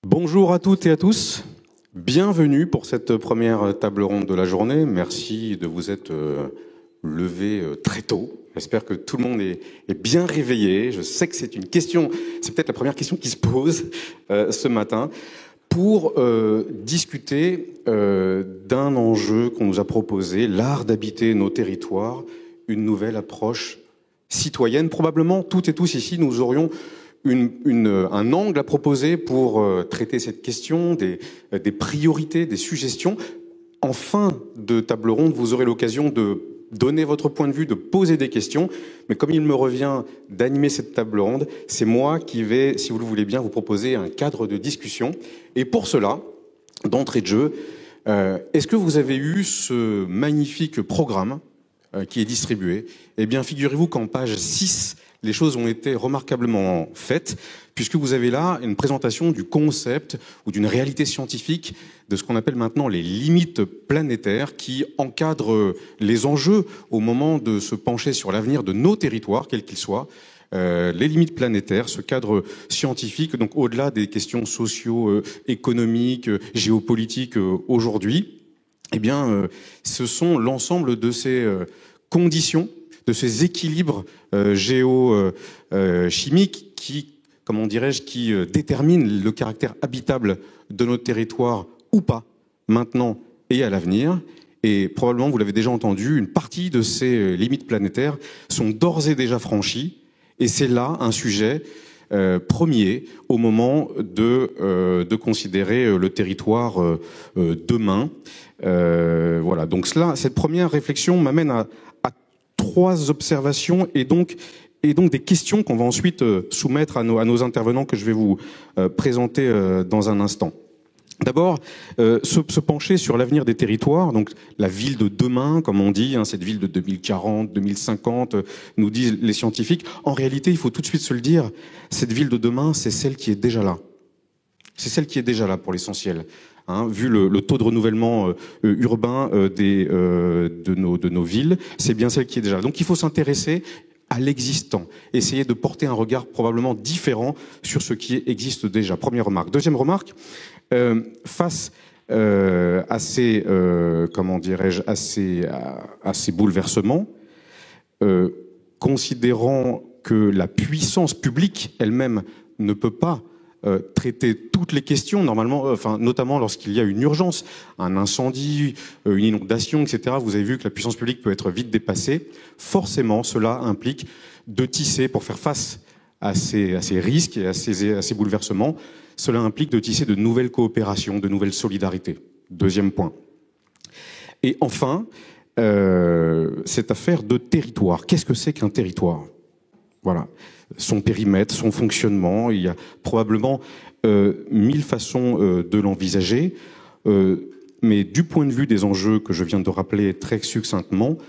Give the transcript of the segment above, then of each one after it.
Bonjour à toutes et à tous, bienvenue pour cette première table ronde de la journée. Merci de vous être levés très tôt. J'espère que tout le monde est bien réveillé. Je sais que c'est une question, c'est peut-être la première question qui se pose ce matin pour discuter d'un enjeu qu'on nous a proposé, l'art d'habiter nos territoires, une nouvelle approche citoyenne. Probablement toutes et tous ici, nous aurions un angle à proposer pour traiter cette question, des priorités, des suggestions. En fin de table ronde, vous aurez l'occasion de donner votre point de vue, de poser des questions. Mais comme il me revient d'animer cette table ronde, c'est moi qui vais, si vous le voulez bien, vous proposer un cadre de discussion. Et pour cela, d'entrée de jeu, est-ce que vous avez eu ce magnifique programme qui est distribué? Eh bien, figurez-vous qu'en page 6, les choses ont été remarquablement faites, puisque vous avez là une présentation du concept ou d'une réalité scientifique de ce qu'on appelle maintenant les limites planétaires qui encadrent les enjeux au moment de se pencher sur l'avenir de nos territoires, quels qu'ils soient. Les limites planétaires, ce cadre scientifique, donc au-delà des questions socio-économiques, géopolitiques aujourd'hui, eh bien, ce sont l'ensemble de ces conditions, de ces équilibres géochimiques qui, comment dirais-je, qui déterminent le caractère habitable de notre territoire ou pas, maintenant et à l'avenir. Et probablement, vous l'avez déjà entendu, une partie de ces limites planétaires sont d'ores et déjà franchies. Et c'est là un sujet premier au moment de considérer le territoire demain. Voilà. Donc cette première réflexion m'amène à trois observations et donc des questions qu'on va ensuite soumettre à nos intervenants que je vais vous présenter dans un instant. D'abord, se pencher sur l'avenir des territoires, donc la ville de demain, comme on dit, cette ville de 2040, 2050, nous disent les scientifiques. En réalité, il faut tout de suite se le dire, cette ville de demain, c'est celle qui est déjà là. C'est celle qui est déjà là pour l'essentiel. Vu le taux de renouvellement urbain de nos villes, c'est bien celle qui est déjà là. Donc il faut s'intéresser à l'existant, essayer de porter un regard probablement différent sur ce qui existe déjà. Première remarque. Deuxième remarque, face à ces, comment dirais-je, à ces bouleversements, considérant que la puissance publique elle-même ne peut pas traiter toutes les questions, normalement, notamment lorsqu'il y a une urgence, un incendie, une inondation, etc. Vous avez vu que la puissance publique peut être vite dépassée. Forcément, cela implique de tisser, pour faire face à ces risques et à ces bouleversements, cela implique de tisser de nouvelles coopérations, de nouvelles solidarités. Deuxième point. Et enfin, cette affaire de territoire. Qu'est-ce que c'est qu'un territoire ? Voilà. Son périmètre, son fonctionnement, il y a probablement 1000 façons de l'envisager, mais du point de vue des enjeux que je viens de rappeler très succinctement,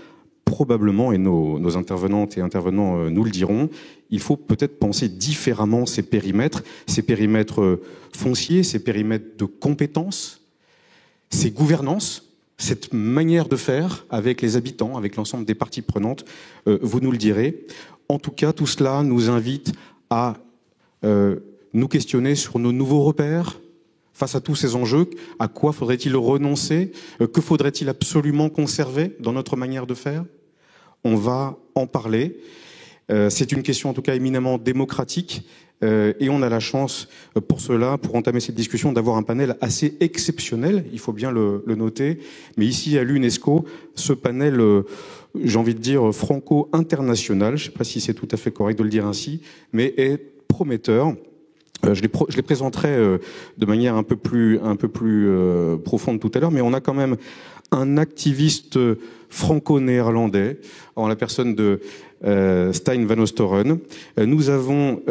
probablement, et nos intervenantes et intervenants nous le diront, il faut peut-être penser différemment ces périmètres fonciers, ces périmètres de compétences, ces gouvernances, cette manière de faire avec les habitants, avec l'ensemble des parties prenantes, vous nous le direz. En tout cas, tout cela nous invite à nous questionner sur nos nouveaux repères face à tous ces enjeux. À quoi faudrait-il renoncer? Que faudrait-il absolument conserver dans notre manière de faire? On va en parler. C'est une question en tout cas éminemment démocratique et on a la chance pour cela, pour entamer cette discussion, d'avoir un panel assez exceptionnel, il faut bien le noter. Mais ici à l'UNESCO, ce panel, j'ai envie de dire franco-international, je ne sais pas si c'est tout à fait correct de le dire ainsi, mais est prometteur. Je les présenterai de manière un peu plus profonde tout à l'heure, mais on a quand même un activiste franco-néerlandais en la personne de Stijn van Oosteren. Nous avons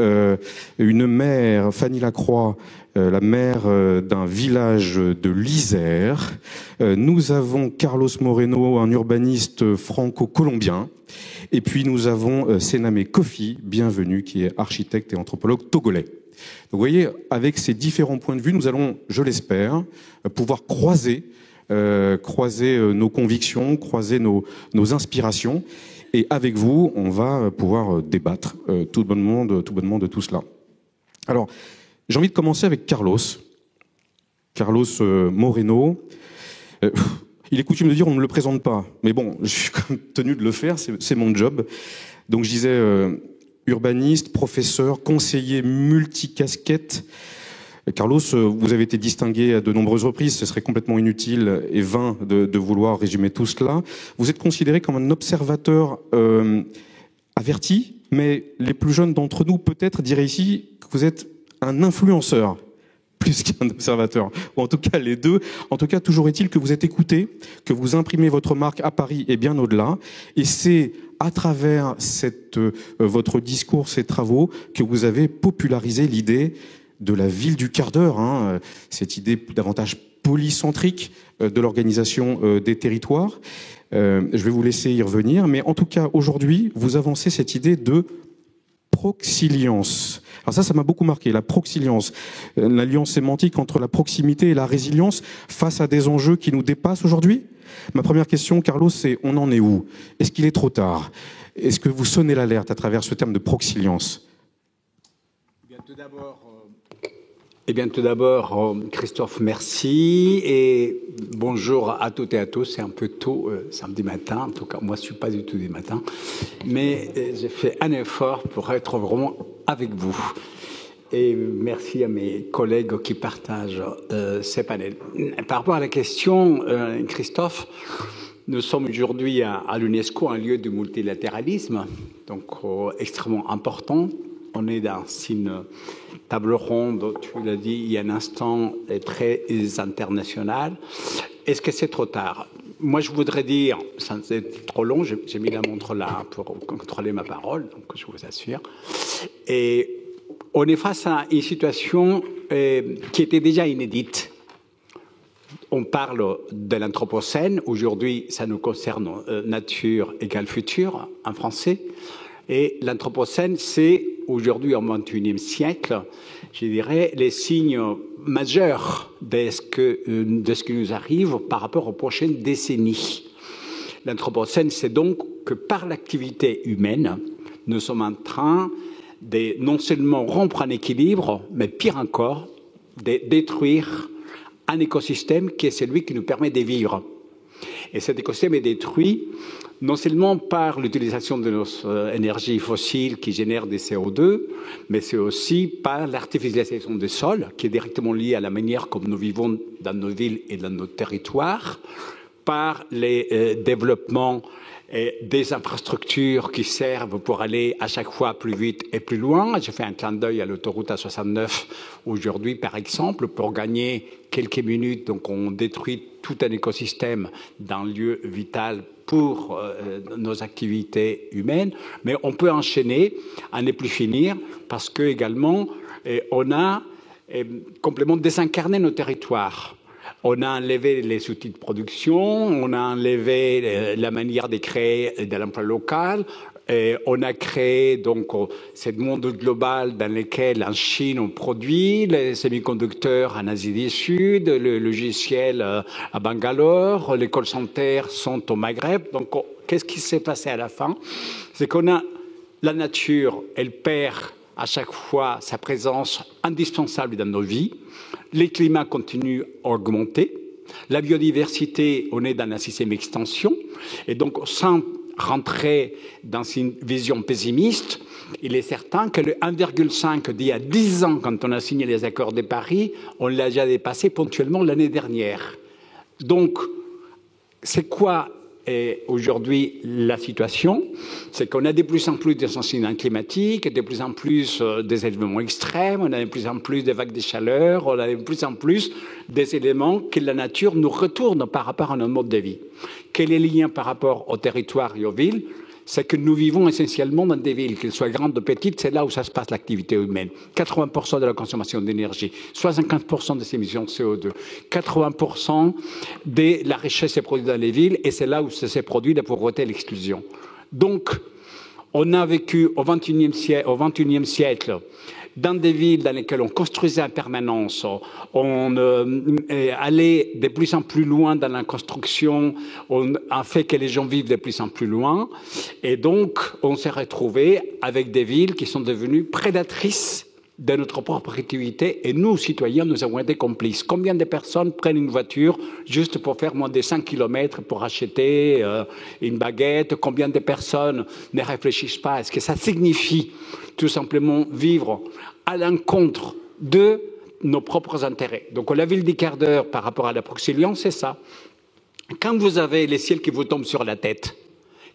une maire, Fanny Lacroix, la maire d'un village de l'Isère. Nous avons Carlos Moreno, un urbaniste franco-colombien. Et puis nous avons Sename Kofi, bienvenue, qui est architecte et anthropologue togolais. Donc vous voyez, avec ces différents points de vue, nous allons, je l'espère, pouvoir croiser nos convictions, croiser nos inspirations. Et avec vous, on va pouvoir débattre tout bonnement de tout cela. Alors, j'ai envie de commencer avec Carlos. Carlos Moreno. Il est coutume de dire on ne le présente pas, mais bon, je suis quand même tenu de le faire, c'est mon job. Donc je disais urbaniste, professeur, conseiller multicasquette. Carlos, vous avez été distingué à de nombreuses reprises, ce serait complètement inutile et vain de vouloir résumer tout cela. Vous êtes considéré comme un observateur averti, mais les plus jeunes d'entre nous peut-être diraient ici que vous êtes un influenceur plus qu'un observateur, ou en tout cas les deux. En tout cas, toujours est-il que vous êtes écouté, que vous imprimez votre marque à Paris et bien au-delà, et c'est à travers votre discours, ces travaux, que vous avez popularisé l'idée de la ville du quart d'heure, hein, cette idée davantage polycentrique de l'organisation des territoires. Je vais vous laisser y revenir, mais en tout cas, aujourd'hui, vous avancez cette idée de proxilience. Alors ça m'a beaucoup marqué, la proxilience, l'alliance sémantique entre la proximité et la résilience face à des enjeux qui nous dépassent aujourd'hui. Ma première question, Carlos, c'est on en est où? Est-ce qu'il est trop tard? Est-ce que vous sonnez l'alerte à travers ce terme de proxilience? Tout d'abord, Christophe, merci et bonjour à toutes et à tous. C'est un peu tôt samedi matin, en tout cas moi je ne suis pas du tout du matin, mais j'ai fait un effort pour être vraiment avec vous. Et merci à mes collègues qui partagent ces panels. Par rapport à la question, Christophe, nous sommes aujourd'hui à l'UNESCO, un lieu de multilatéralisme, donc extrêmement important. On est dans une table ronde, tu l'as dit il y a un instant, très internationale. Est-ce que c'est trop tard? Moi, je voudrais dire, sans être trop long, j'ai mis la montre là pour contrôler ma parole, donc je vous assure. Et on est face à une situation qui était déjà inédite. On parle de l'Anthropocène. Aujourd'hui, ça nous concerne nature égale futur en français. Et l'Anthropocène, c'est aujourd'hui, au XXIe siècle, je dirais, les signes majeurs de ce qui nous arrive par rapport aux prochaines décennies. L'Anthropocène, c'est donc que par l'activité humaine, nous sommes en train de non seulement rompre un équilibre, mais pire encore, de détruire un écosystème qui est celui qui nous permet de vivre. Et cet écosystème est détruit non seulement par l'utilisation de nos énergies fossiles qui génèrent des CO2, mais c'est aussi par l'artificialisation des sols, qui est directement liée à la manière comme nous vivons dans nos villes et dans nos territoires, par les développements des infrastructures qui servent pour aller à chaque fois plus vite et plus loin. Je fais un clin d'œil à l'autoroute A69 aujourd'hui, par exemple, pour gagner quelques minutes. Donc, on détruit tout un écosystème d'un lieu vital pour nos activités humaines. Mais on peut enchaîner à ne plus finir parce que également, on a complètement désincarné nos territoires. On a enlevé les outils de production, on a enlevé la manière de créer de l'emploi local, et on a créé donc ce monde global dans lequel en Chine on produit les semi-conducteurs en Asie du Sud, le logiciel à Bangalore, les call centers sont au Maghreb. Donc qu'est-ce qui s'est passé à la fin? C'est qu'on a la nature, elle perd à chaque fois sa présence indispensable dans nos vies. Les climats continuent à augmenter. La biodiversité, on est dans un système extension. Et donc, sans rentrer dans une vision pessimiste, il est certain que le 1,5 d'il y a 10 ans, quand on a signé les accords de Paris, on l'a déjà dépassé ponctuellement l'année dernière. Donc, c'est quoi aujourd'hui la situation? C'est qu'on a de plus en plus d'incidents climatiques, de plus en plus des événements extrêmes, on a de plus en plus de vagues de chaleur, on a de plus en plus des éléments que la nature nous retourne par rapport à notre mode de vie. Quel est le lien par rapport aux territoires et aux villes? C'est que nous vivons essentiellement dans des villes, qu'elles soient grandes ou petites, c'est là où ça se passe l'activité humaine. 80% de la consommation d'énergie, 75% des émissions de CO2, 80% de la richesse est produite dans les villes, et c'est là où ça s'est produit la pauvreté et l'exclusion. Donc, on a vécu au XXIe siècle dans des villes dans lesquelles on construisait en permanence, on allait de plus en plus loin dans la construction, on a fait que les gens vivent de plus en plus loin, et donc on s'est retrouvé avec des villes qui sont devenues prédatrices de notre propre activité et nous, citoyens, nous avons été complices. Combien de personnes prennent une voiture juste pour faire moins de 5 km pour acheter une baguette? Combien de personnes ne réfléchissent pas? Est-ce que ça signifie tout simplement vivre à l'encontre de nos propres intérêts? Donc la ville des quarts d'heure par rapport à la Proxilion, c'est ça. Quand vous avez les ciels qui vous tombent sur la tête,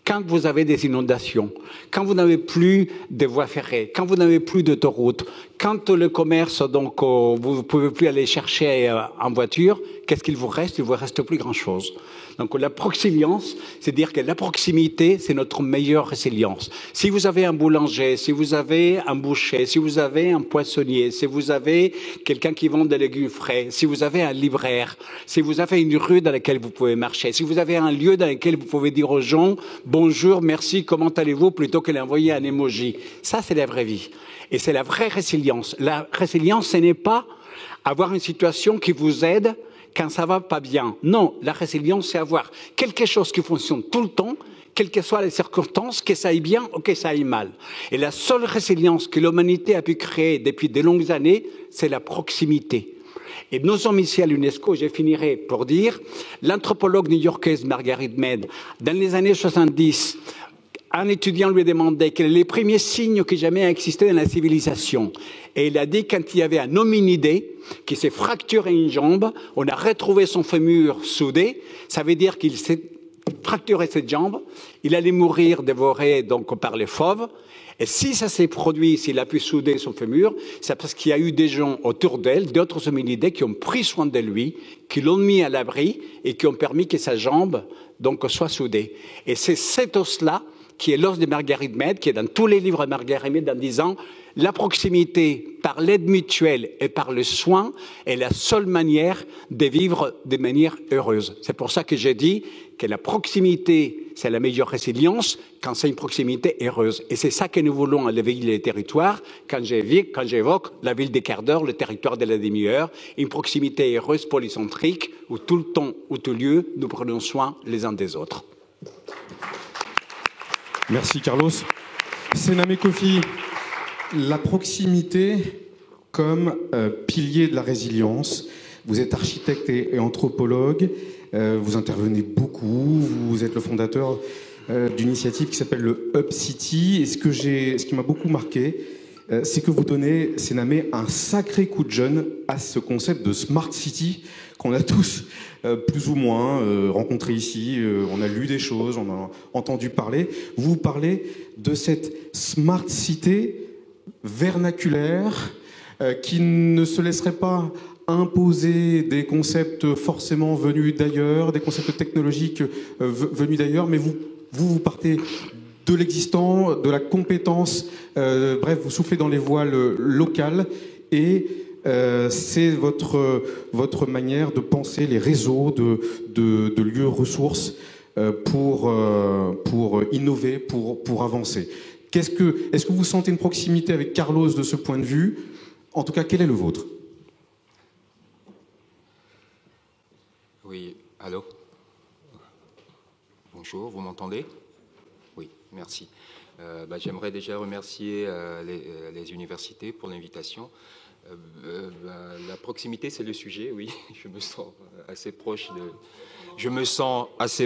quand vous avez des inondations, quand vous n'avez plus de voies ferrées, quand vous n'avez plus d'autoroutes, quand le commerce, donc, vous ne pouvez plus aller chercher en voiture, qu'est-ce qu'il vous reste? Il ne vous reste plus grand-chose. Donc la proxilience, c'est dire que la proximité, c'est notre meilleure résilience. Si vous avez un boulanger, si vous avez un boucher, si vous avez un poissonnier, si vous avez quelqu'un qui vend des légumes frais, si vous avez un libraire, si vous avez une rue dans laquelle vous pouvez marcher, si vous avez un lieu dans lequel vous pouvez dire aux gens « bonjour, merci, comment allez-vous » plutôt que d'envoyer un emoji. Ça, c'est la vraie vie. Et c'est la vraie résilience. La résilience, ce n'est pas avoir une situation qui vous aide quand ça va pas bien. Non, la résilience, c'est avoir quelque chose qui fonctionne tout le temps, quelles que soient les circonstances, que ça aille bien ou que ça aille mal. Et la seule résilience que l'humanité a pu créer depuis de longues années, c'est la proximité. Et nous sommes ici à l'UNESCO, je finirai pour dire, l'anthropologue new-yorkaise Margaret Mead, dans les années 70, un étudiant lui a demandé quels étaient les premiers signes qui jamais ont existé dans la civilisation. Et il a dit quand il y avait un hominidé qui s'est fracturé une jambe, on a retrouvé son fémur soudé, ça veut dire qu'il s'est fracturé cette jambe, il allait mourir dévoré donc par les fauves. Et si ça s'est produit, s'il a pu souder son fémur, c'est parce qu'il y a eu des gens autour d'elle, d'autres hominidés qui ont pris soin de lui, qui l'ont mis à l'abri et qui ont permis que sa jambe donc soit soudée. Et c'est cet os-là qui est l'os de Margaret Mead, qui est dans tous les livres de Margaret Mead en disant la proximité par l'aide mutuelle et par le soin est la seule manière de vivre de manière heureuse. C'est pour ça que j'ai dit que la proximité, c'est la meilleure résilience quand c'est une proximité heureuse. Et c'est ça que nous voulons à la ville des territoires quand j'évoque la ville des quarts d'heure, le territoire de la demi-heure, une proximité heureuse polycentrique où tout le temps, où tout lieu, nous prenons soin les uns des autres. Merci Carlos. Sename Kofi, la proximité comme pilier de la résilience. Vous êtes architecte et anthropologue, vous intervenez beaucoup, vous êtes le fondateur d'une initiative qui s'appelle le Hub City. Et ce qui m'a beaucoup marqué, c'est que vous donnez, Sename, un sacré coup de jeune à ce concept de Smart City qu'on a tous plus ou moins rencontré ici. On a lu des choses, on a entendu parler. Vous parlez de cette Smart City vernaculaire qui ne se laisserait pas imposer des concepts forcément venus d'ailleurs, des concepts technologiques venus d'ailleurs, mais vous partez de l'existant, de la compétence, bref, vous soufflez dans les voiles locales et c'est votre manière de penser les réseaux de lieux ressources pour innover, pour avancer. Est-ce que vous sentez une proximité avec Carlos de ce point de vue? En tout cas, quel est le vôtre? Oui, allô? Bonjour, vous m'entendez? Oui, merci. J'aimerais déjà remercier les universités pour l'invitation. La proximité, c'est le sujet, oui. Je me sens assez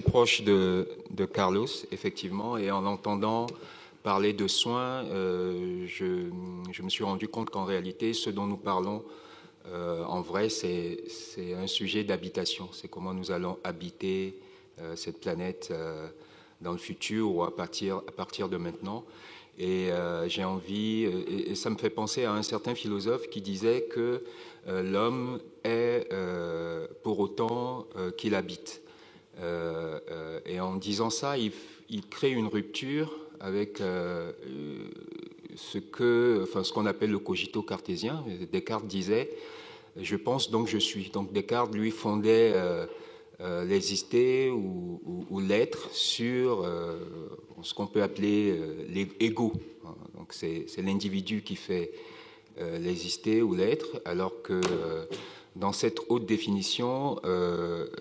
proche de Carlos, effectivement, et en l'entendant parler de soins, je me suis rendu compte qu'en réalité, ce dont nous parlons, en vrai, c'est un sujet d'habitation. C'est comment nous allons habiter cette planète dans le futur ou à partir de maintenant. Et j'ai envie, et ça me fait penser à un certain philosophe qui disait que l'homme est pour autant qu'il habite. Et en disant ça, il crée une rupture avec ce qu'on appelle le cogito cartésien. Descartes disait « je pense donc je suis ». Donc Descartes, lui, fondait l'exister ou l'être sur ce qu'on peut appeler l'ego. Donc c'est l'individu qui fait l'exister ou l'être, alors que dans cette haute définition,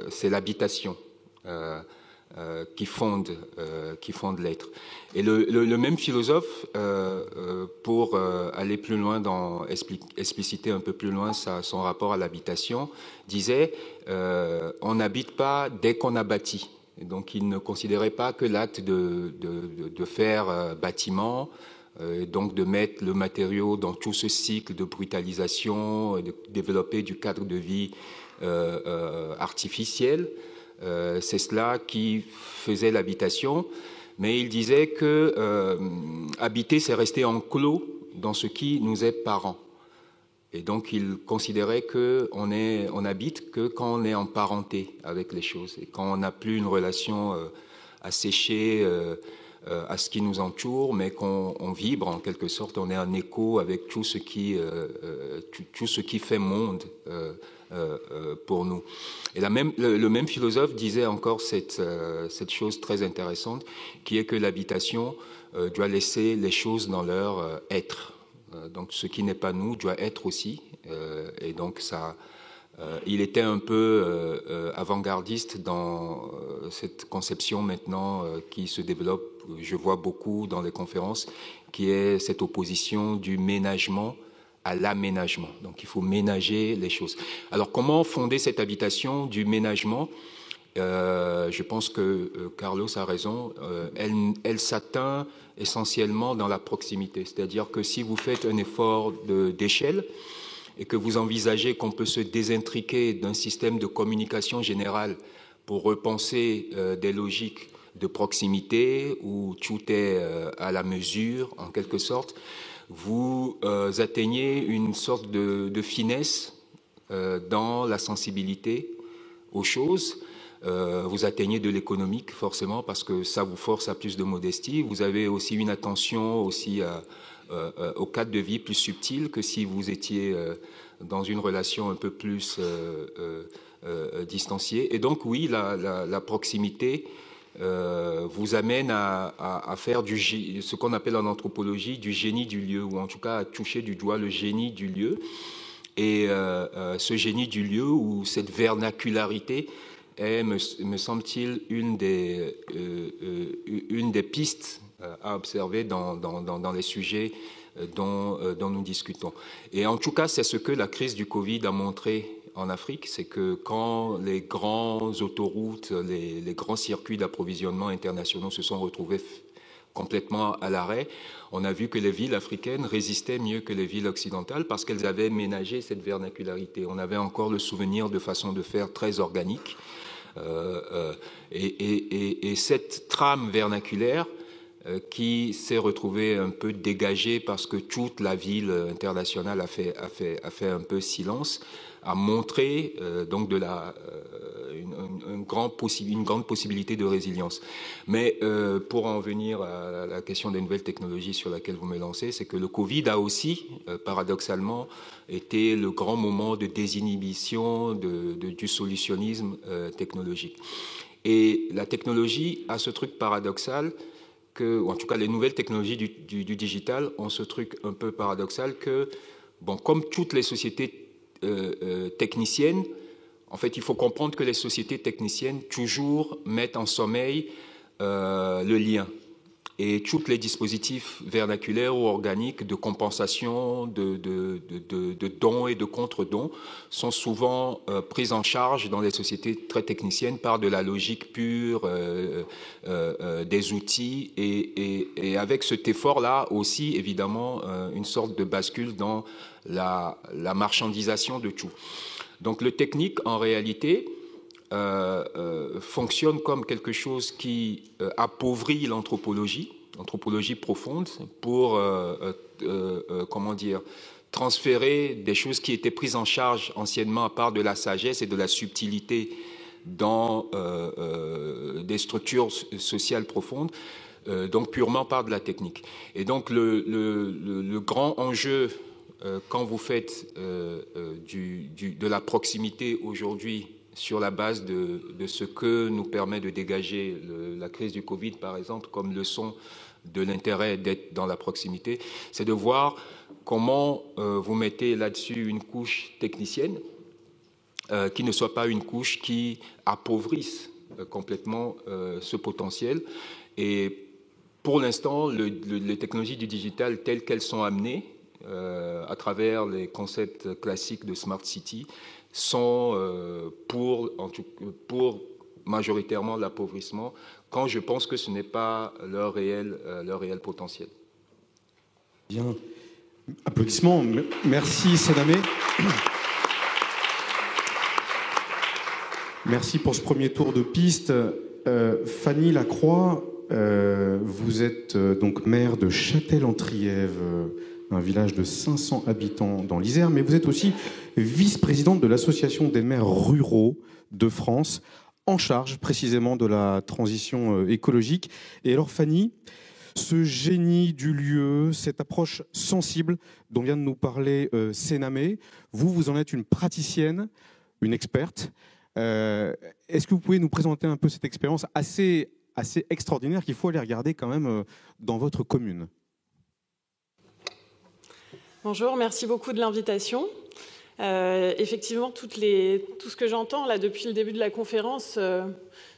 c'est l'habitation. qui fondent l'être. Et le même philosophe, pour aller plus loin, expliciter un peu plus loin son rapport à l'habitation, disait on n'habite pas dès qu'on a bâti. Et donc il ne considérait pas que l'acte de faire bâtiment, donc de mettre le matériau dans tout ce cycle de brutalisation, de développer du cadre de vie artificiel, c'est cela qui faisait l'habitation. Mais il disait que habiter, c'est rester enclos dans ce qui nous est parent. Et donc, il considérait qu'on habite que quand on est en parenté avec les choses et quand on n'a plus une relation asséchée à ce qui nous entoure, mais qu'on vibre en quelque sorte, on est en écho avec tout ce qui fait monde pour nous. Et le même philosophe disait encore cette chose très intéressante, qui est que l'habitation doit laisser les choses dans leur être. Donc ce qui n'est pas nous doit être aussi. Et donc il était un peu avant-gardiste dans cette conception maintenant qui se développe, je vois beaucoup dans les conférences, qui est cette opposition du ménagement à l'aménagement. Donc il faut ménager les choses. Alors comment fonder cette habitation du ménagement ? Je pense que Carlos a raison, elle s'atteint essentiellement dans la proximité. C'est-à-dire que si vous faites un effort d'échelle et que vous envisagez qu'on peut se désintriquer d'un système de communication générale pour repenser des logiques de proximité où tout est à la mesure, en quelque sorte, vous atteignez une sorte de finesse dans la sensibilité aux choses. Vous atteignez de l'économique forcément parce que ça vous force à plus de modestie. Vous avez aussi une attention aussi au cadre de vie plus subtil que si vous étiez dans une relation un peu plus distanciée. Et donc oui, la proximité vous amène à faire ce qu'on appelle en anthropologie du génie du lieu, ou en tout cas à toucher du doigt le génie du lieu. Et ce génie du lieu ou cette vernacularité est, me semble-t-il, une des pistes à observer dans les sujets dont nous discutons. Et en tout cas, c'est ce que la crise du Covid a montré en Afrique, c'est que quand les grandes autoroutes, les grands circuits d'approvisionnement internationaux se sont retrouvés complètement à l'arrêt, on a vu que les villes africaines résistaient mieux que les villes occidentales parce qu'elles avaient ménagé cette vernacularité. On avait encore le souvenir de façon de faire très organique. Et cette trame vernaculaire qui s'est retrouvée un peu dégagée parce que toute la ville internationale a fait un peu silence, a montré donc une grande possibilité de résilience. Mais pour en venir à la question des nouvelles technologies sur laquelle vous me lancez, c'est que le Covid a aussi, paradoxalement, été le grand moment de désinhibition du solutionnisme technologique. Et la technologie a ce truc paradoxal ou en tout cas les nouvelles technologies du digital ont ce truc un peu paradoxal que, bon, comme toutes les sociétés techniciennes, en fait, il faut comprendre que les sociétés techniciennes toujours mettent en sommeil le lien. Et tous les dispositifs vernaculaires ou organiques de compensation, de dons et de contre-dons sont souvent pris en charge dans les sociétés très techniciennes par de la logique pure, des outils, et avec cet effort-là aussi, évidemment, une sorte de bascule dans la marchandisation de tout. Donc le technique, en réalité, fonctionne comme quelque chose qui appauvrit l'anthropologie profonde pour, comment dire, transférer des choses qui étaient prises en charge anciennement par de la sagesse et de la subtilité dans des structures sociales profondes, donc purement par de la technique. Et donc le grand enjeu quand vous faites de la proximité aujourd'hui sur la base de ce que nous permet de dégager la crise du Covid, par exemple, comme leçon de l'intérêt d'être dans la proximité, c'est de voir comment vous mettez là-dessus une couche technicienne qui ne soit pas une couche qui appauvrisse complètement ce potentiel. Et pour l'instant, les technologies du digital telles qu'elles sont amenées à travers les concepts classiques de Smart City sont pour majoritairement l'appauvrissement, quand je pense que ce n'est pas leur réel potentiel. Bien. Applaudissements. Merci, Senamé. Merci pour ce premier tour de piste. Fanny Lacroix, vous êtes donc maire de Châtel-en-Trièves, un village de 500 habitants dans l'Isère, mais vous êtes aussi vice-présidente de l'Association des maires ruraux de France, en charge précisément de la transition écologique. Et alors Fanny, ce génie du lieu, cette approche sensible dont vient de nous parler Senamé, vous en êtes une praticienne, une experte. Est-ce que vous pouvez nous présenter un peu cette expérience assez extraordinaire qu'il faut aller regarder quand même dans votre commune? Bonjour, merci beaucoup de l'invitation. Effectivement, tout ce que j'entends là depuis le début de la conférence,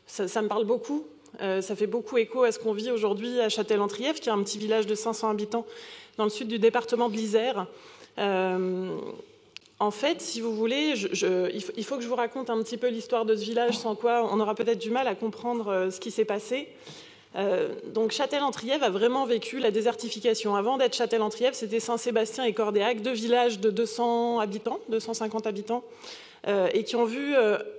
ça me parle beaucoup. Ça fait beaucoup écho à ce qu'on vit aujourd'hui à Châtel-en-Trièves, qui est un petit village de 500 habitants dans le sud du département de l'Isère. En fait, si vous voulez, il faut que je vous raconte un petit peu l'histoire de ce village, sans quoi on aura peut-être du mal à comprendre ce qui s'est passé. Donc Châtel-en-Trièves a vraiment vécu la désertification. Avant d'être Châtel-en-Trièves, c'était Saint-Sébastien et Cordéac, deux villages de 200 habitants, 250 habitants, et qui ont vu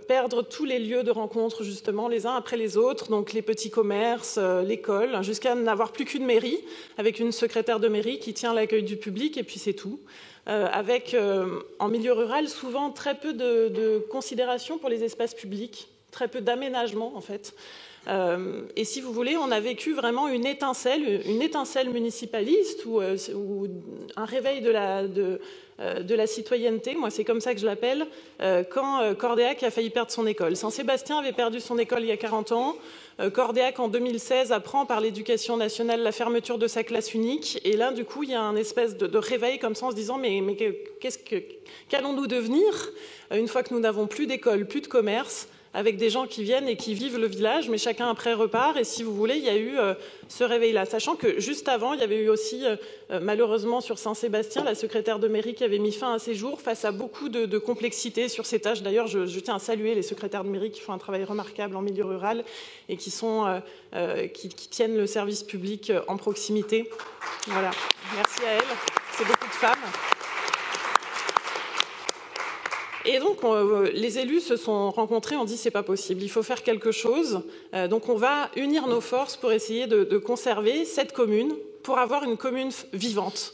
perdre tous les lieux de rencontre, justement, les uns après les autres, donc les petits commerces, l'école, jusqu'à n'avoir plus qu'une mairie, avec une secrétaire de mairie qui tient l'accueil du public, et puis c'est tout. Avec, en milieu rural, souvent très peu de considération pour les espaces publics, très peu d'aménagement, en fait. Et si vous voulez, on a vécu vraiment une étincelle municipaliste ou un réveil de la citoyenneté, moi c'est comme ça que je l'appelle, quand Cordéac a failli perdre son école. Saint-Sébastien avait perdu son école il y a 40 ans, Cordéac en 2016 apprend par l'éducation nationale la fermeture de sa classe unique, et là du coup il y a un espèce de réveil comme ça en se disant mais qu'allons-nous devenir une fois que nous n'avons plus d'école, plus de commerce, avec des gens qui viennent et qui vivent le village, mais chacun après repart. Et si vous voulez, il y a eu ce réveil-là. Sachant que juste avant, il y avait eu aussi, malheureusement, sur Saint-Sébastien, la secrétaire de mairie qui avait mis fin à ses jours face à beaucoup de complexité sur ces tâches. D'ailleurs, je tiens à saluer les secrétaires de mairie qui font un travail remarquable en milieu rural et qui tiennent le service public en proximité. Voilà. Merci à elles. C'est beaucoup de femmes. Et donc, les élus se sont rencontrés, on dit c'est pas possible, il faut faire quelque chose. Donc, on va unir nos forces pour essayer de conserver cette commune, pour avoir une commune vivante.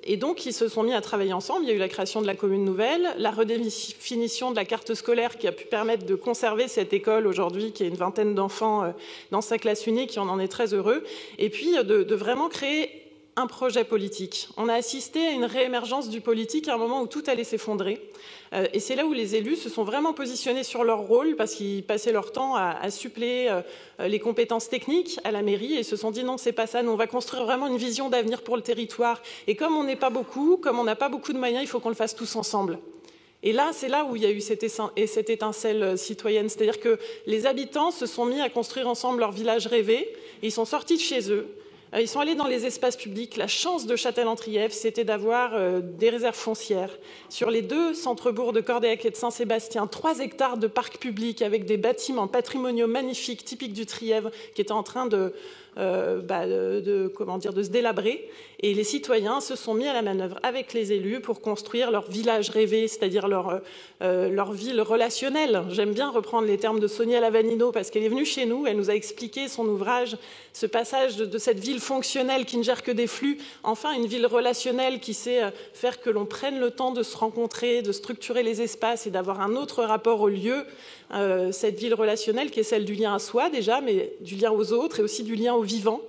Et donc, ils se sont mis à travailler ensemble. Il y a eu la création de la commune nouvelle, la redéfinition de la carte scolaire qui a pu permettre de conserver cette école aujourd'hui, qui a une vingtaine d'enfants dans sa classe unique, et on en est très heureux. Et puis, de vraiment créer un projet politique. On a assisté à une réémergence du politique à un moment où tout allait s'effondrer. Et c'est là où les élus se sont vraiment positionnés sur leur rôle parce qu'ils passaient leur temps à suppléer les compétences techniques à la mairie et se sont dit non, c'est pas ça, nous on va construire vraiment une vision d'avenir pour le territoire. Et comme on n'est pas beaucoup, comme on n'a pas beaucoup de moyens, il faut qu'on le fasse tous ensemble. Et là, c'est là où il y a eu cette étincelle citoyenne. C'est-à-dire que les habitants se sont mis à construire ensemble leur village rêvé, et ils sont sortis de chez eux. Ils sont allés dans les espaces publics. La chance de Châtel-en-Trièves, c'était d'avoir des réserves foncières. Sur les deux centres-bourgs de Cordéac et de Saint-Sébastien, 3 hectares de parcs publics avec des bâtiments patrimoniaux magnifiques, typiques du Trièves, qui étaient en train de se délabrer. Et les citoyens se sont mis à la manœuvre avec les élus pour construire leur village rêvé, c'est-à-dire leur ville relationnelle. J'aime bien reprendre les termes de Sonia Lavanino parce qu'elle est venue chez nous, elle nous a expliqué son ouvrage, ce passage de cette ville fonctionnelle qui ne gère que des flux, enfin une ville relationnelle qui sait faire que l'on prenne le temps de se rencontrer, de structurer les espaces et d'avoir un autre rapport au lieu. Cette ville relationnelle qui est celle du lien à soi déjà, mais du lien aux autres et aussi du lien au vivant.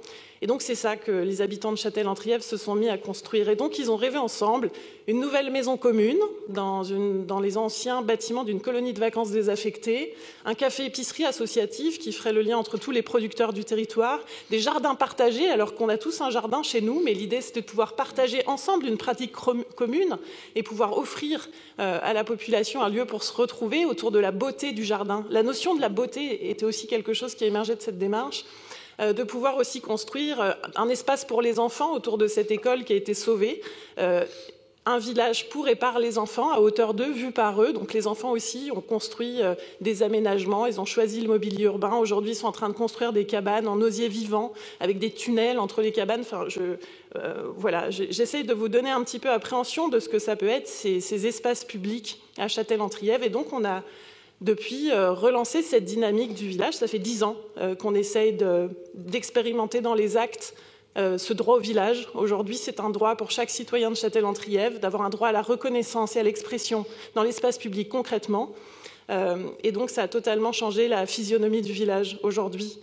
Et donc c'est ça que les habitants de Châtel-en-Trièves se sont mis à construire. Et donc ils ont rêvé ensemble une nouvelle maison commune dans les anciens bâtiments d'une colonie de vacances désaffectée, un café-épicerie associatif qui ferait le lien entre tous les producteurs du territoire, des jardins partagés alors qu'on a tous un jardin chez nous, mais l'idée c'était de pouvoir partager ensemble une pratique commune et pouvoir offrir à la population un lieu pour se retrouver autour de la beauté du jardin. La notion de la beauté était aussi quelque chose qui émergeait de cette démarche. De pouvoir aussi construire un espace pour les enfants autour de cette école qui a été sauvée, un village pour et par les enfants, à hauteur d'eux, vu par eux. Donc les enfants aussi ont construit des aménagements, ils ont choisi le mobilier urbain. Aujourd'hui, ils sont en train de construire des cabanes en osier vivant, avec des tunnels entre les cabanes. Enfin, voilà, j'essaye de vous donner un petit peu appréhension de ce que ça peut être, ces espaces publics à Châtel-en-Trièves. Et donc on a depuis relancer cette dynamique du village. Ça fait 10 ans qu'on essaye d'expérimenter dans les actes ce droit au village. Aujourd'hui, c'est un droit pour chaque citoyen de Châtel-en-Trièves d'avoir un droit à la reconnaissance et à l'expression dans l'espace public concrètement. Et donc, ça a totalement changé la physionomie du village aujourd'hui.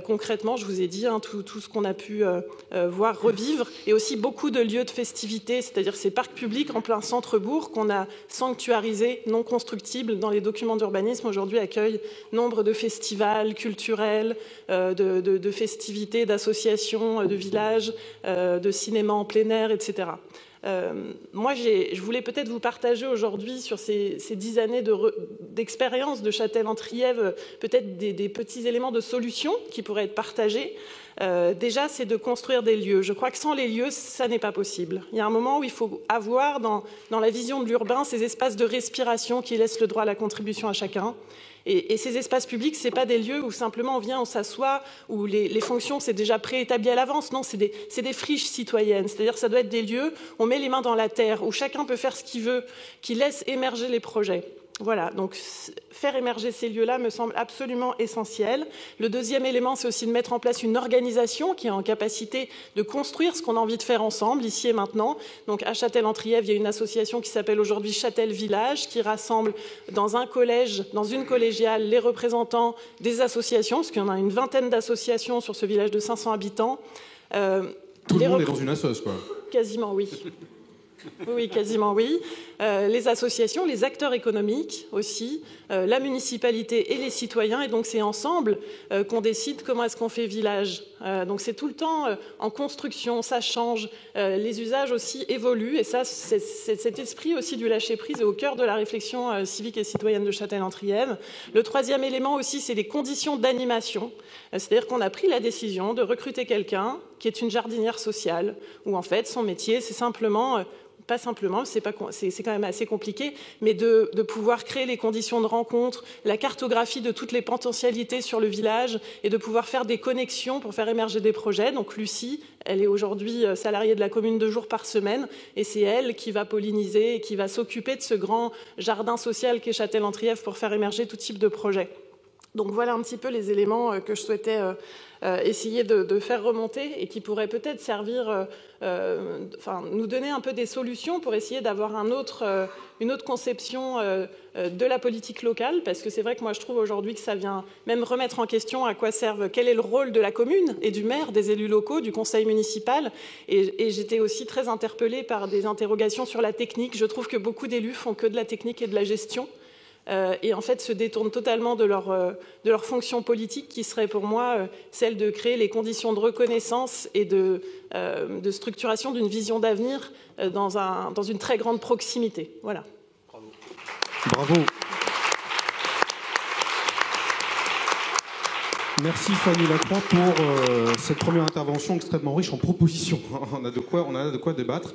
Concrètement, je vous ai dit tout ce qu'on a pu voir revivre, et aussi beaucoup de lieux de festivités, c'est-à-dire ces parcs publics en plein centre-bourg qu'on a sanctuarisés, non constructibles dans les documents d'urbanisme. Aujourd'hui, accueillent nombre de festivals culturels, de festivités, d'associations, de villages, de cinéma en plein air, etc. Moi, je voulais peut-être vous partager aujourd'hui sur ces 10 années d'expérience de Châtel-en-Trièves, peut-être des petits éléments de solutions qui pourraient être partagés. Déjà, c'est de construire des lieux. Je crois que sans les lieux, ça n'est pas possible. Il y a un moment où il faut avoir dans la vision de l'urbain ces espaces de respiration qui laissent le droit à la contribution à chacun. Et ces espaces publics, ce n'est pas des lieux où simplement on vient, on s'assoit, où les fonctions, c'est déjà préétabli à l'avance. Non, c'est des friches citoyennes. C'est-à-dire ça doit être des lieux où on met les mains dans la terre, où chacun peut faire ce qu'il veut, qui laisse émerger les projets. Voilà, donc faire émerger ces lieux-là me semble absolument essentiel. Le deuxième élément, c'est aussi de mettre en place une organisation qui est en capacité de construire ce qu'on a envie de faire ensemble, ici et maintenant. Donc à Châtel-en-Trièves, il y a une association qui s'appelle aujourd'hui Châtel Village, qui rassemble dans un collège, dans une collégiale, les représentants des associations, parce qu'il y en a une vingtaine d'associations sur ce village de 500 habitants. Tout le monde est dans une assoce, quoi. Quasiment, oui. Oui, quasiment oui. Les associations, les acteurs économiques aussi, la municipalité et les citoyens. Et donc c'est ensemble qu'on décide comment est-ce qu'on fait village. Donc c'est tout le temps en construction, ça change. Les usages aussi évoluent. Et ça, cet esprit aussi du lâcher-prise est au cœur de la réflexion civique et citoyenne de Châtel-en-Trièves. Le troisième élément aussi, c'est les conditions d'animation. C'est-à-dire qu'on a pris la décision de recruter quelqu'un qui est une jardinière sociale, où en fait son métier, c'est simplement... pas simplement, c'est quand même assez compliqué, mais de pouvoir créer les conditions de rencontre, la cartographie de toutes les potentialités sur le village et de pouvoir faire des connexions pour faire émerger des projets. Donc Lucie, elle est aujourd'hui salariée de la commune 2 jours par semaine et c'est elle qui va polliniser et qui va s'occuper de ce grand jardin social qu'est Châtel-en-Trièves pour faire émerger tout type de projets. Donc voilà un petit peu les éléments que je souhaitais essayer de faire remonter et qui pourraient peut-être servir, nous donner un peu des solutions pour essayer d'avoir une autre conception de la politique locale, parce que c'est vrai que moi je trouve aujourd'hui que ça vient même remettre en question à quoi servent, quel est le rôle de la commune et du maire, des élus locaux, du conseil municipal. Et j'étais aussi très interpellée par des interrogations sur la technique. Je trouve que beaucoup d'élus font que de la technique et de la gestion. Et en fait se détournent totalement de leur fonction politique qui serait pour moi celle de créer les conditions de reconnaissance et de structuration d'une vision d'avenir dans une très grande proximité. Voilà. Bravo. Bravo. Merci Fanny Lacroix pour cette première intervention extrêmement riche en propositions. On a de quoi débattre.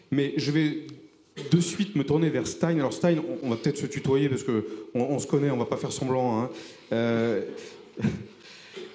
Mais je vais de suite me tourner vers Stein. Alors Stein, on va peut-être se tutoyer parce qu'on se connaît, on va pas faire semblant. Hein.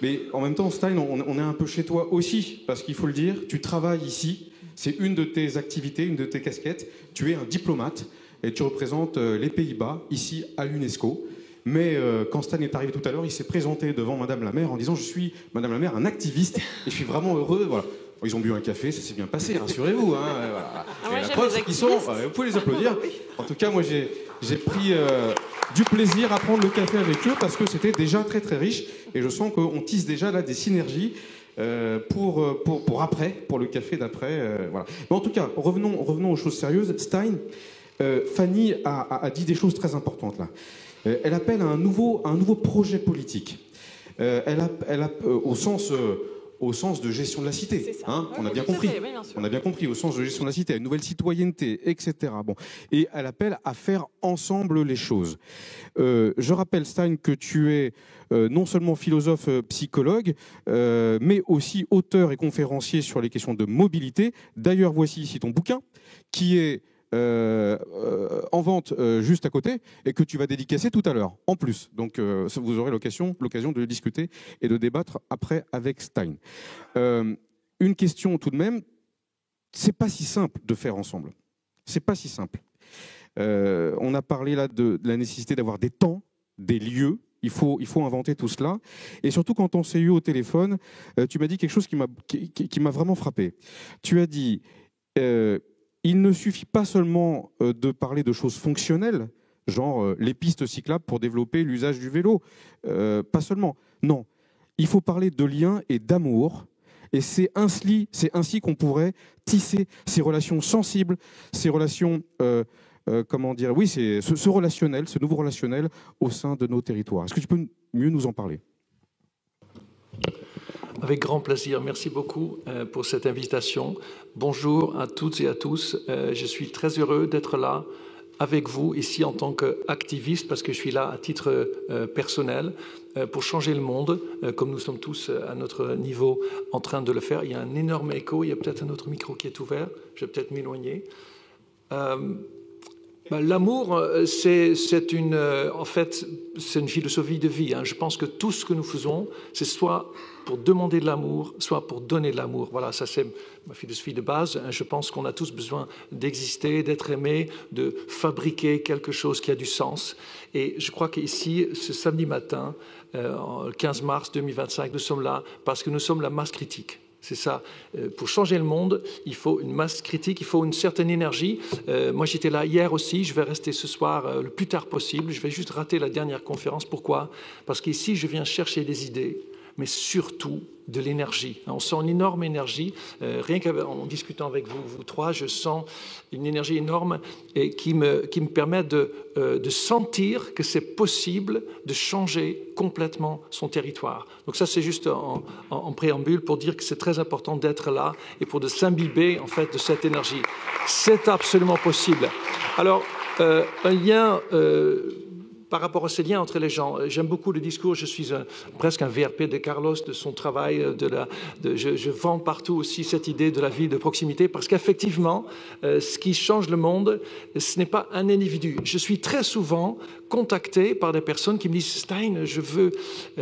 Mais en même temps, Stein, on est un peu chez toi aussi, parce qu'il faut le dire, tu travailles ici, c'est une de tes activités, une de tes casquettes. Tu es un diplomate et tu représentes les Pays-Bas ici à l'UNESCO. Mais quand Stan est arrivé tout à l'heure, il s'est présenté devant Madame la maire en disant « Je suis, Madame la maire, un activiste et je suis vraiment heureux. » Voilà. Ils ont bu un café, ça s'est bien passé, rassurez-vous. Hein, voilà. Moi, la preuve, c'est qu'ils sont... vous pouvez les applaudir. En tout cas, moi, j'ai pris du plaisir à prendre le café avec eux parce que c'était déjà très, très riche. Et je sens qu'on tisse déjà là des synergies pour après, pour le café d'après. Voilà. Mais en tout cas, revenons aux choses sérieuses. Stein, Fanny a dit des choses très importantes là. Elle appelle à un nouveau projet politique. Au sens de gestion de la cité. Hein, on a bien compris. Fait, oui, bien sûr. On a bien compris, au sens de gestion de la cité, à une nouvelle citoyenneté, etc. Bon. Et elle appelle à faire ensemble les choses. Je rappelle, Stein, que tu es non seulement philosophe, psychologue, mais aussi auteur et conférencier sur les questions de mobilité. D'ailleurs, voici ici ton bouquin, qui est en vente juste à côté et que tu vas dédicacer tout à l'heure, en plus. Donc, vous aurez l'occasion de discuter et de débattre après avec Stein. Une question tout de même, c'est pas si simple de faire ensemble. C'est pas si simple. On a parlé là de la nécessité d'avoir des temps, des lieux. Il faut inventer tout cela. Et surtout, quand on s'est eu au téléphone, tu m'as dit quelque chose qui m'a vraiment frappé. Tu as dit... il ne suffit pas seulement de parler de choses fonctionnelles, genre les pistes cyclables pour développer l'usage du vélo. Pas seulement. Non. Il faut parler de liens et d'amour. Et c'est ainsi qu'on pourrait tisser ces relations sensibles, ces relations, comment dire, oui, c'est ce relationnel, ce nouveau relationnel au sein de nos territoires. Est-ce que tu peux mieux nous en parler ? Avec grand plaisir. Merci beaucoup pour cette invitation. Bonjour à toutes et à tous. Je suis très heureux d'être là avec vous ici en tant qu'activiste, parce que je suis là à titre personnel pour changer le monde, comme nous sommes tous à notre niveau en train de le faire. Il y a un énorme écho. Il y a peut-être un autre micro qui est ouvert. Je vais peut-être m'éloigner. L'amour, c'est une philosophie de vie. Hein. Je pense que tout ce que nous faisons, c'est soit pour demander de l'amour, soit pour donner de l'amour. Voilà, ça c'est ma philosophie de base. Je pense qu'on a tous besoin d'exister, d'être aimé, de fabriquer quelque chose qui a du sens. Et je crois qu'ici, ce samedi matin, le 15 mars 2025, nous sommes là parce que nous sommes la masse critique. C'est ça. Pour changer le monde, il faut une masse critique, il faut une certaine énergie. Moi, j'étais là hier aussi. Je vais rester ce soir le plus tard possible. Je vais juste rater la dernière conférence. Pourquoi ? Parce qu'ici, je viens chercher des idées, mais surtout de l'énergie. On sent une énorme énergie. Rien qu'en discutant avec vous trois, je sens une énergie énorme et qui me permet de sentir que c'est possible de changer complètement son territoire. Donc ça, c'est juste en préambule pour dire que c'est très important d'être là et pour de s'imbiber en fait de cette énergie. C'est absolument possible. Alors, un lien... par rapport à ces liens entre les gens, j'aime beaucoup le discours, je suis presque un VRP de Carlos, de son travail, je vends partout aussi cette idée de la vie de proximité, parce qu'effectivement, ce qui change le monde, ce n'est pas un individu. Je suis très souvent contacté par des personnes qui me disent « Stein,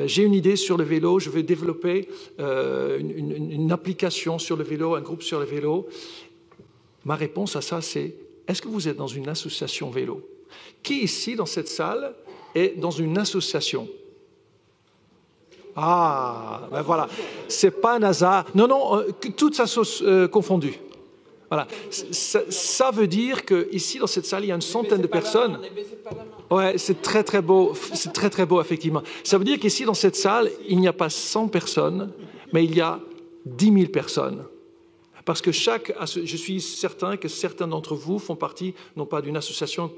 j'ai une idée sur le vélo, je veux développer une application sur le vélo, un groupe sur le vélo ». Ma réponse à ça, c'est « Est-ce que vous êtes dans une association vélo ?» Qui ici, dans cette salle, est dans une association? Ah, ben voilà, c'est pas un hasard. Non, toutes associations confondues. Voilà, ça veut dire qu'ici, dans cette salle, il y a une centaine de personnes. Ouais, c'est très, très beau. C'est très, très beau, effectivement. Ça veut dire qu'ici, dans cette salle, il n'y a pas 100 personnes, mais il y a 10 000 personnes. Parce que je suis certain que certains d'entre vous font partie, non pas d'une association,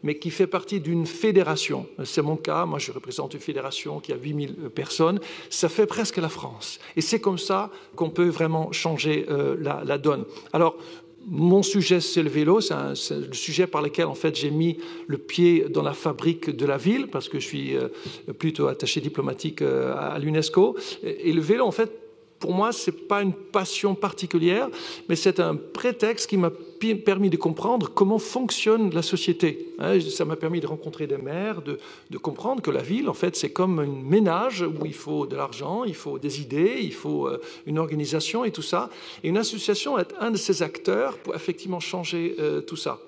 mais qui fait partie d'une fédération. C'est mon cas, moi je représente une fédération qui a 8 000 personnes, ça fait presque la France. Et c'est comme ça qu'on peut vraiment changer la donne. Alors, mon sujet, c'est le vélo, c'est le sujet par lequel, en fait, j'ai mis le pied dans la fabrique de la ville, parce que je suis plutôt attaché diplomatique à l'UNESCO. Et le vélo, en fait, pour moi, ce n'est pas une passion particulière, mais c'est un prétexte qui m'a permis de comprendre comment fonctionne la société. Ça m'a permis de rencontrer des maires, de comprendre que la ville, en fait, c'est comme un ménage où il faut de l'argent, il faut des idées, il faut une organisation et tout ça. Et une association est un de ces acteurs pour effectivement changer tout ça.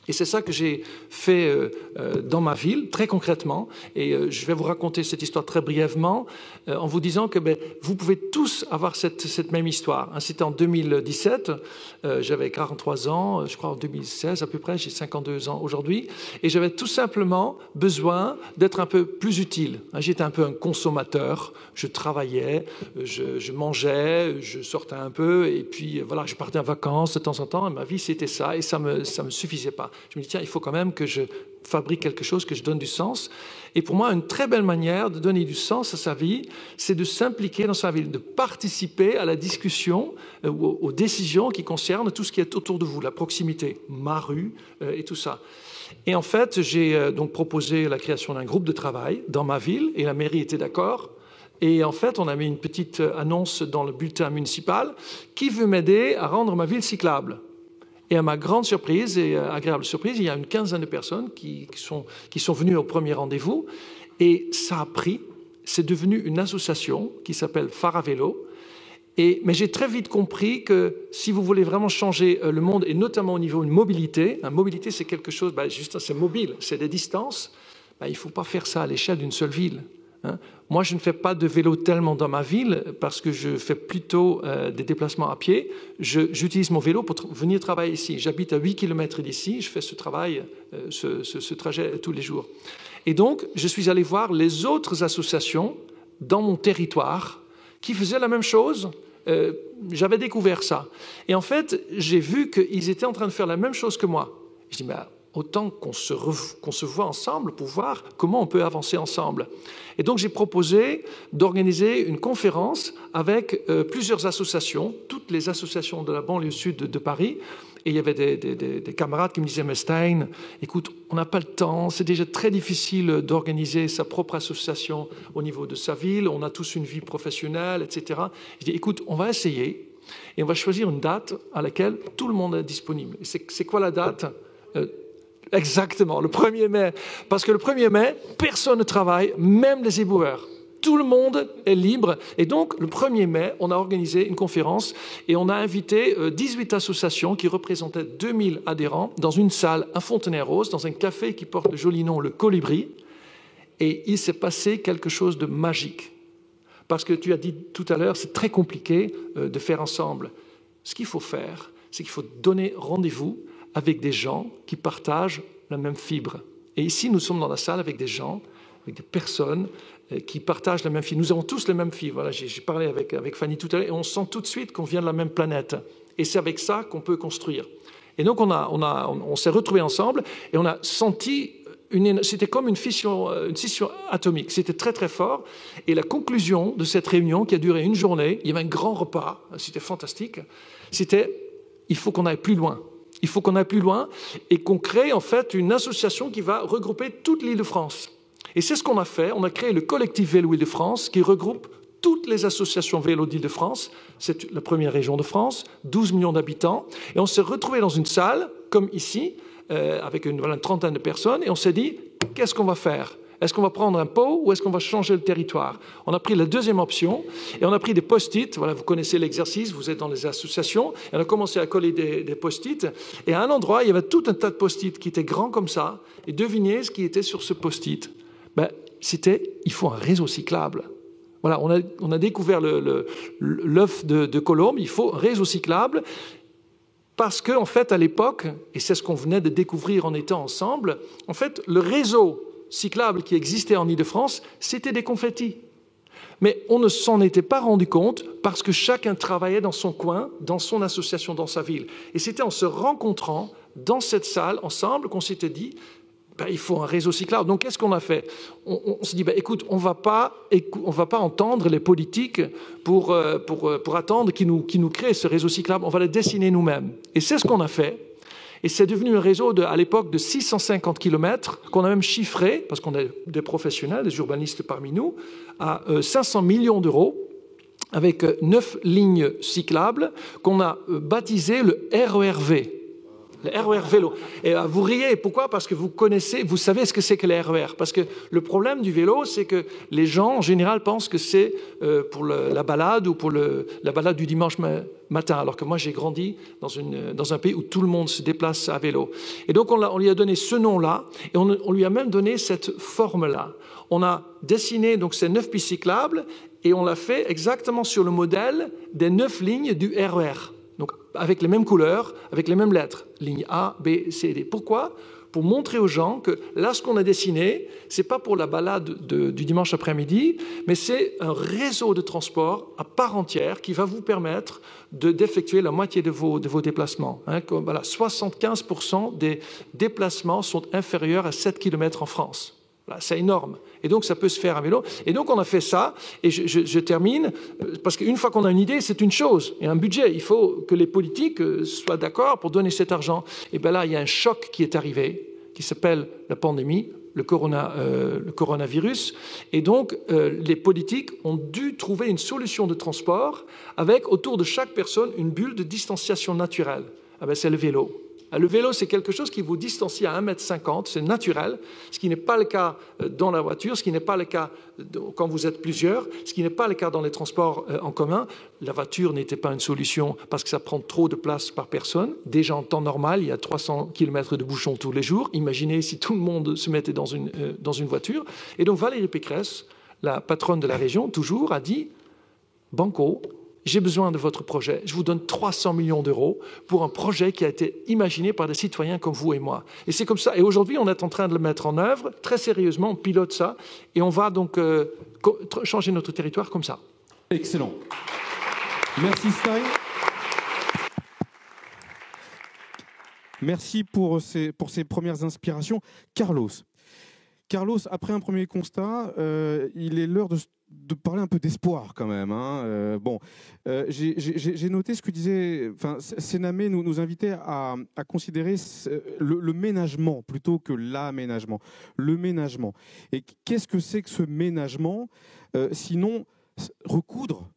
Et c'est ça que j'ai fait dans ma ville, très concrètement. Et je vais vous raconter cette histoire très brièvement en vous disant que vous pouvez tous avoir cette même histoire. C'était en 2017, j'avais 43 ans, je crois en 2016 à peu près, j'ai 52 ans aujourd'hui. Et j'avais tout simplement besoin d'être un peu plus utile. J'étais un peu un consommateur, je travaillais, je mangeais, je sortais un peu, et puis voilà, je partais en vacances de temps en temps, et ma vie c'était ça, et ça me suffisait pas. Je me dis, tiens, il faut quand même que je fabrique quelque chose, que je donne du sens. Et pour moi, une très belle manière de donner du sens à sa vie, c'est de s'impliquer dans sa vie, de participer à la discussion, aux décisions qui concernent tout ce qui est autour de vous, la proximité, ma rue et tout ça. Et en fait, j'ai donc proposé la création d'un groupe de travail dans ma ville, et la mairie était d'accord. Et en fait, on a mis une petite annonce dans le bulletin municipal qui veut m'aider à rendre ma ville cyclable. Et à ma grande surprise et agréable surprise, il y a une quinzaine de personnes qui sont venues au premier rendez-vous. Et ça a pris, c'est devenu une association qui s'appelle Phare à vélo. Mais j'ai très vite compris que si vous voulez vraiment changer le monde, et notamment au niveau de mobilité, la mobilité c'est quelque chose, juste c'est mobile, c'est des distances, il ne faut pas faire ça à l'échelle d'une seule ville. Moi, je ne fais pas de vélo tellement dans ma ville parce que je fais plutôt des déplacements à pied. J'utilise mon vélo pour venir travailler ici. J'habite à 8 km d'ici. Je fais ce travail, ce trajet tous les jours. Et donc, je suis allé voir les autres associations dans mon territoire qui faisaient la même chose. J'avais découvert ça. Et en fait, j'ai vu qu'ils étaient en train de faire la même chose que moi. Je dis, autant qu'on se voit ensemble pour voir comment on peut avancer ensemble. Et donc j'ai proposé d'organiser une conférence avec plusieurs associations, toutes les associations de la banlieue sud de Paris. Et il y avait des camarades qui me disaient, mais Stein, écoute, on n'a pas le temps, c'est déjà très difficile d'organiser sa propre association au niveau de sa ville, on a tous une vie professionnelle, etc. Je dis, écoute, on va essayer et on va choisir une date à laquelle tout le monde est disponible. Et c'est quoi la date ? Exactement, le 1er mai. Parce que le 1er mai, personne ne travaille, même les éboueurs. Tout le monde est libre. Et donc, le 1er mai, on a organisé une conférence et on a invité 18 associations qui représentaient 2000 adhérents dans une salle à Fontenay-Rose, dans un café qui porte le joli nom, le Colibri. Et il s'est passé quelque chose de magique. Parce que tu as dit tout à l'heure, c'est très compliqué de faire ensemble. Ce qu'il faut faire, c'est qu'il faut donner rendez-vous avec des gens qui partagent la même fibre. Et ici, nous sommes dans la salle avec des gens, avec des personnes qui partagent la même fibre. Nous avons tous la même fibre. Voilà, j'ai parlé avec Fanny tout à l'heure, et on sent tout de suite qu'on vient de la même planète. Et c'est avec ça qu'on peut construire. Et donc, on s'est retrouvés ensemble, et on a senti, c'était comme une scission atomique. C'était très, très fort. Et la conclusion de cette réunion, qui a duré une journée, il y avait un grand repas, c'était fantastique, c'était « il faut qu'on aille plus loin ». Il faut qu'on aille plus loin et qu'on crée en fait une association qui va regrouper toute l'Île-de-France. Et c'est ce qu'on a fait. On a créé le collectif Vélo Île-de-France qui regroupe toutes les associations vélo d'Île-de-France. C'est la première région de France, 12 millions d'habitants. Et on s'est retrouvés dans une salle, comme ici, avec une trentaine de personnes. Et on s'est dit, qu'est-ce qu'on va faire ? Est-ce qu'on va prendre un pot ou est-ce qu'on va changer le territoire ? On a pris la deuxième option et on a pris des post-it. Voilà, vous connaissez l'exercice, vous êtes dans les associations. Et on a commencé à coller des post-it. Et à un endroit, il y avait tout un tas de post-it qui étaient grands comme ça. Et devinez ce qui était sur ce post-it ? C'était « il faut un réseau cyclable ». Voilà, on a découvert l'œuf de Colombe, il faut un réseau cyclable. Parce qu'en fait, à l'époque, et c'est ce qu'on venait de découvrir en étant ensemble, en fait, le réseau cyclable qui existait en Île-de-France, c'était des confettis. Mais on ne s'en était pas rendu compte parce que chacun travaillait dans son coin, dans son association, dans sa ville. Et c'était en se rencontrant dans cette salle, ensemble, qu'on s'était dit, il faut un réseau cyclable. Donc, qu'est-ce qu'on a fait ? On s'est dit, écoute, on va pas entendre les politiques pour attendre qu'ils nous créent ce réseau cyclable. On va le dessiner nous-mêmes. Et c'est ce qu'on a fait. Et c'est devenu un réseau à l'époque de 650 km qu'on a même chiffré, parce qu'on est des professionnels, des urbanistes parmi nous, à 500 millions d'euros, avec 9 lignes cyclables qu'on a baptisées le RERV. Le RER vélo. Et vous riez, pourquoi? Parce que vous connaissez, vous savez ce que c'est que le RER. Parce que le problème du vélo, c'est que les gens, en général, pensent que c'est pour la balade ou pour la balade du dimanche matin. Alors que moi, j'ai grandi dans un pays où tout le monde se déplace à vélo. Et donc, on lui a donné ce nom-là et on lui a même donné cette forme-là. On a dessiné donc ces 9 pistes cyclables et on l'a fait exactement sur le modèle des 9 lignes du RER. Donc, avec les mêmes couleurs, avec les mêmes lettres, ligne A, B, C, D. Pourquoi? Pour montrer aux gens que là, ce qu'on a dessiné, ce n'est pas pour la balade du dimanche après-midi, mais c'est un réseau de transport à part entière qui va vous permettre d'effectuer la moitié de vos déplacements. Voilà, 75% des déplacements sont inférieurs à 7 km en France. C'est énorme. Et donc, ça peut se faire à vélo. Et donc, on a fait ça. Et je termine, parce qu'une fois qu'on a une idée, c'est une chose. Et un budget, il faut que les politiques soient d'accord pour donner cet argent. Et bien là, il y a un choc qui est arrivé, qui s'appelle la pandémie, le coronavirus. Et donc, les politiques ont dû trouver une solution de transport avec, autour de chaque personne, une bulle de distanciation naturelle. Ah ben, c'est le vélo. Le vélo, c'est quelque chose qui vous distancie à 1,50 m, c'est naturel, ce qui n'est pas le cas dans la voiture, ce qui n'est pas le cas quand vous êtes plusieurs, ce qui n'est pas le cas dans les transports en commun. La voiture n'était pas une solution parce que ça prend trop de place par personne. Déjà en temps normal, il y a 300 km de bouchons tous les jours. Imaginez si tout le monde se mettait dans une voiture. Et donc Valérie Pécresse, la patronne de la région, toujours a dit « Banco ». J'ai besoin de votre projet. Je vous donne 300 millions d'euros pour un projet qui a été imaginé par des citoyens comme vous et moi. Et c'est comme ça. Et aujourd'hui, on est en train de le mettre en œuvre très sérieusement. On pilote ça et on va donc changer notre territoire comme ça. Excellent. Merci Stein. Merci pour ces premières inspirations. Carlos, après un premier constat, il est l'heure de parler un peu d'espoir quand même. J'ai noté ce que disait, Sénamé nous invitait à considérer le ménagement plutôt que l'aménagement. Le ménagement. Et qu'est-ce que c'est que ce ménagement sinon recoudre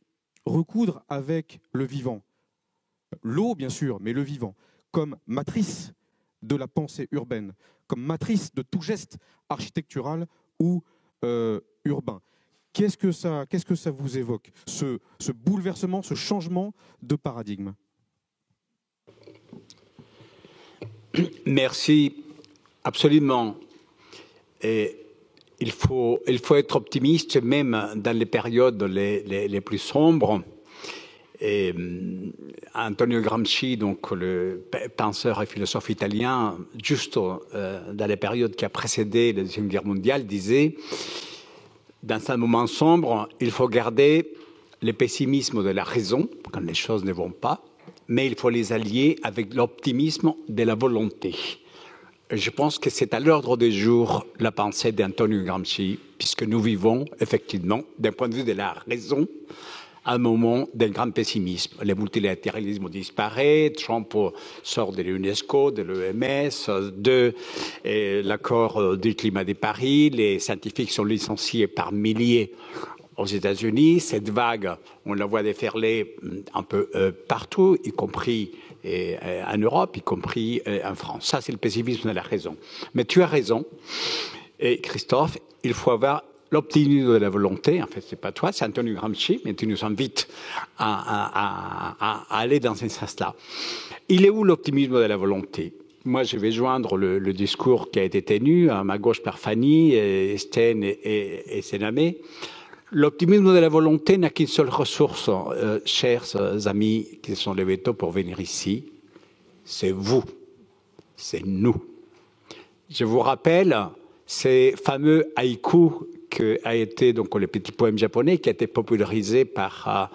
avec le vivant. L'eau, bien sûr, mais le vivant, comme matrice de la pensée urbaine, comme matrice de tout geste architectural ou urbain. Qu'est-ce que ça vous évoque, ce bouleversement, ce changement de paradigme? Merci, absolument. Et il faut être optimiste même dans les périodes les plus sombres. Et Antonio Gramsci, donc le penseur et philosophe italien, juste dans les périodes qui a précédé la Deuxième Guerre mondiale, disait dans un moment sombre, il faut garder le pessimisme de la raison quand les choses ne vont pas, mais il faut les allier avec l'optimisme de la volonté. Je pense que c'est à l'ordre du jour la pensée d'Antonio Gramsci, puisque nous vivons effectivement, d'un point de vue de la raison, un moment d'un grand pessimisme. Le multilatéralisme disparaît, Trump sort de l'UNESCO, de l'OMS, de l'accord du climat de Paris, les scientifiques sont licenciés par milliers aux États-Unis. Cette vague, on la voit déferler un peu partout, y compris en Europe, y compris en France. Ça, c'est le pessimisme de la raison. Mais tu as raison, et Christophe, il faut avoir l'optimisme de la volonté. En fait, c'est pas toi, c'est Antonio Gramsci, mais tu nous invites à aller dans ce sens-là. Il est où l'optimisme de la volonté? Moi, je vais joindre le discours qui a été tenu à ma gauche par Fanny, Estène et Sénamé. L'optimisme de la volonté n'a qu'une seule ressource, chers amis qui se sont levés tôt pour venir ici, c'est vous, c'est nous. Je vous rappelle ces fameux haïkus qui a été donc le petit poème japonais qui a été popularisé par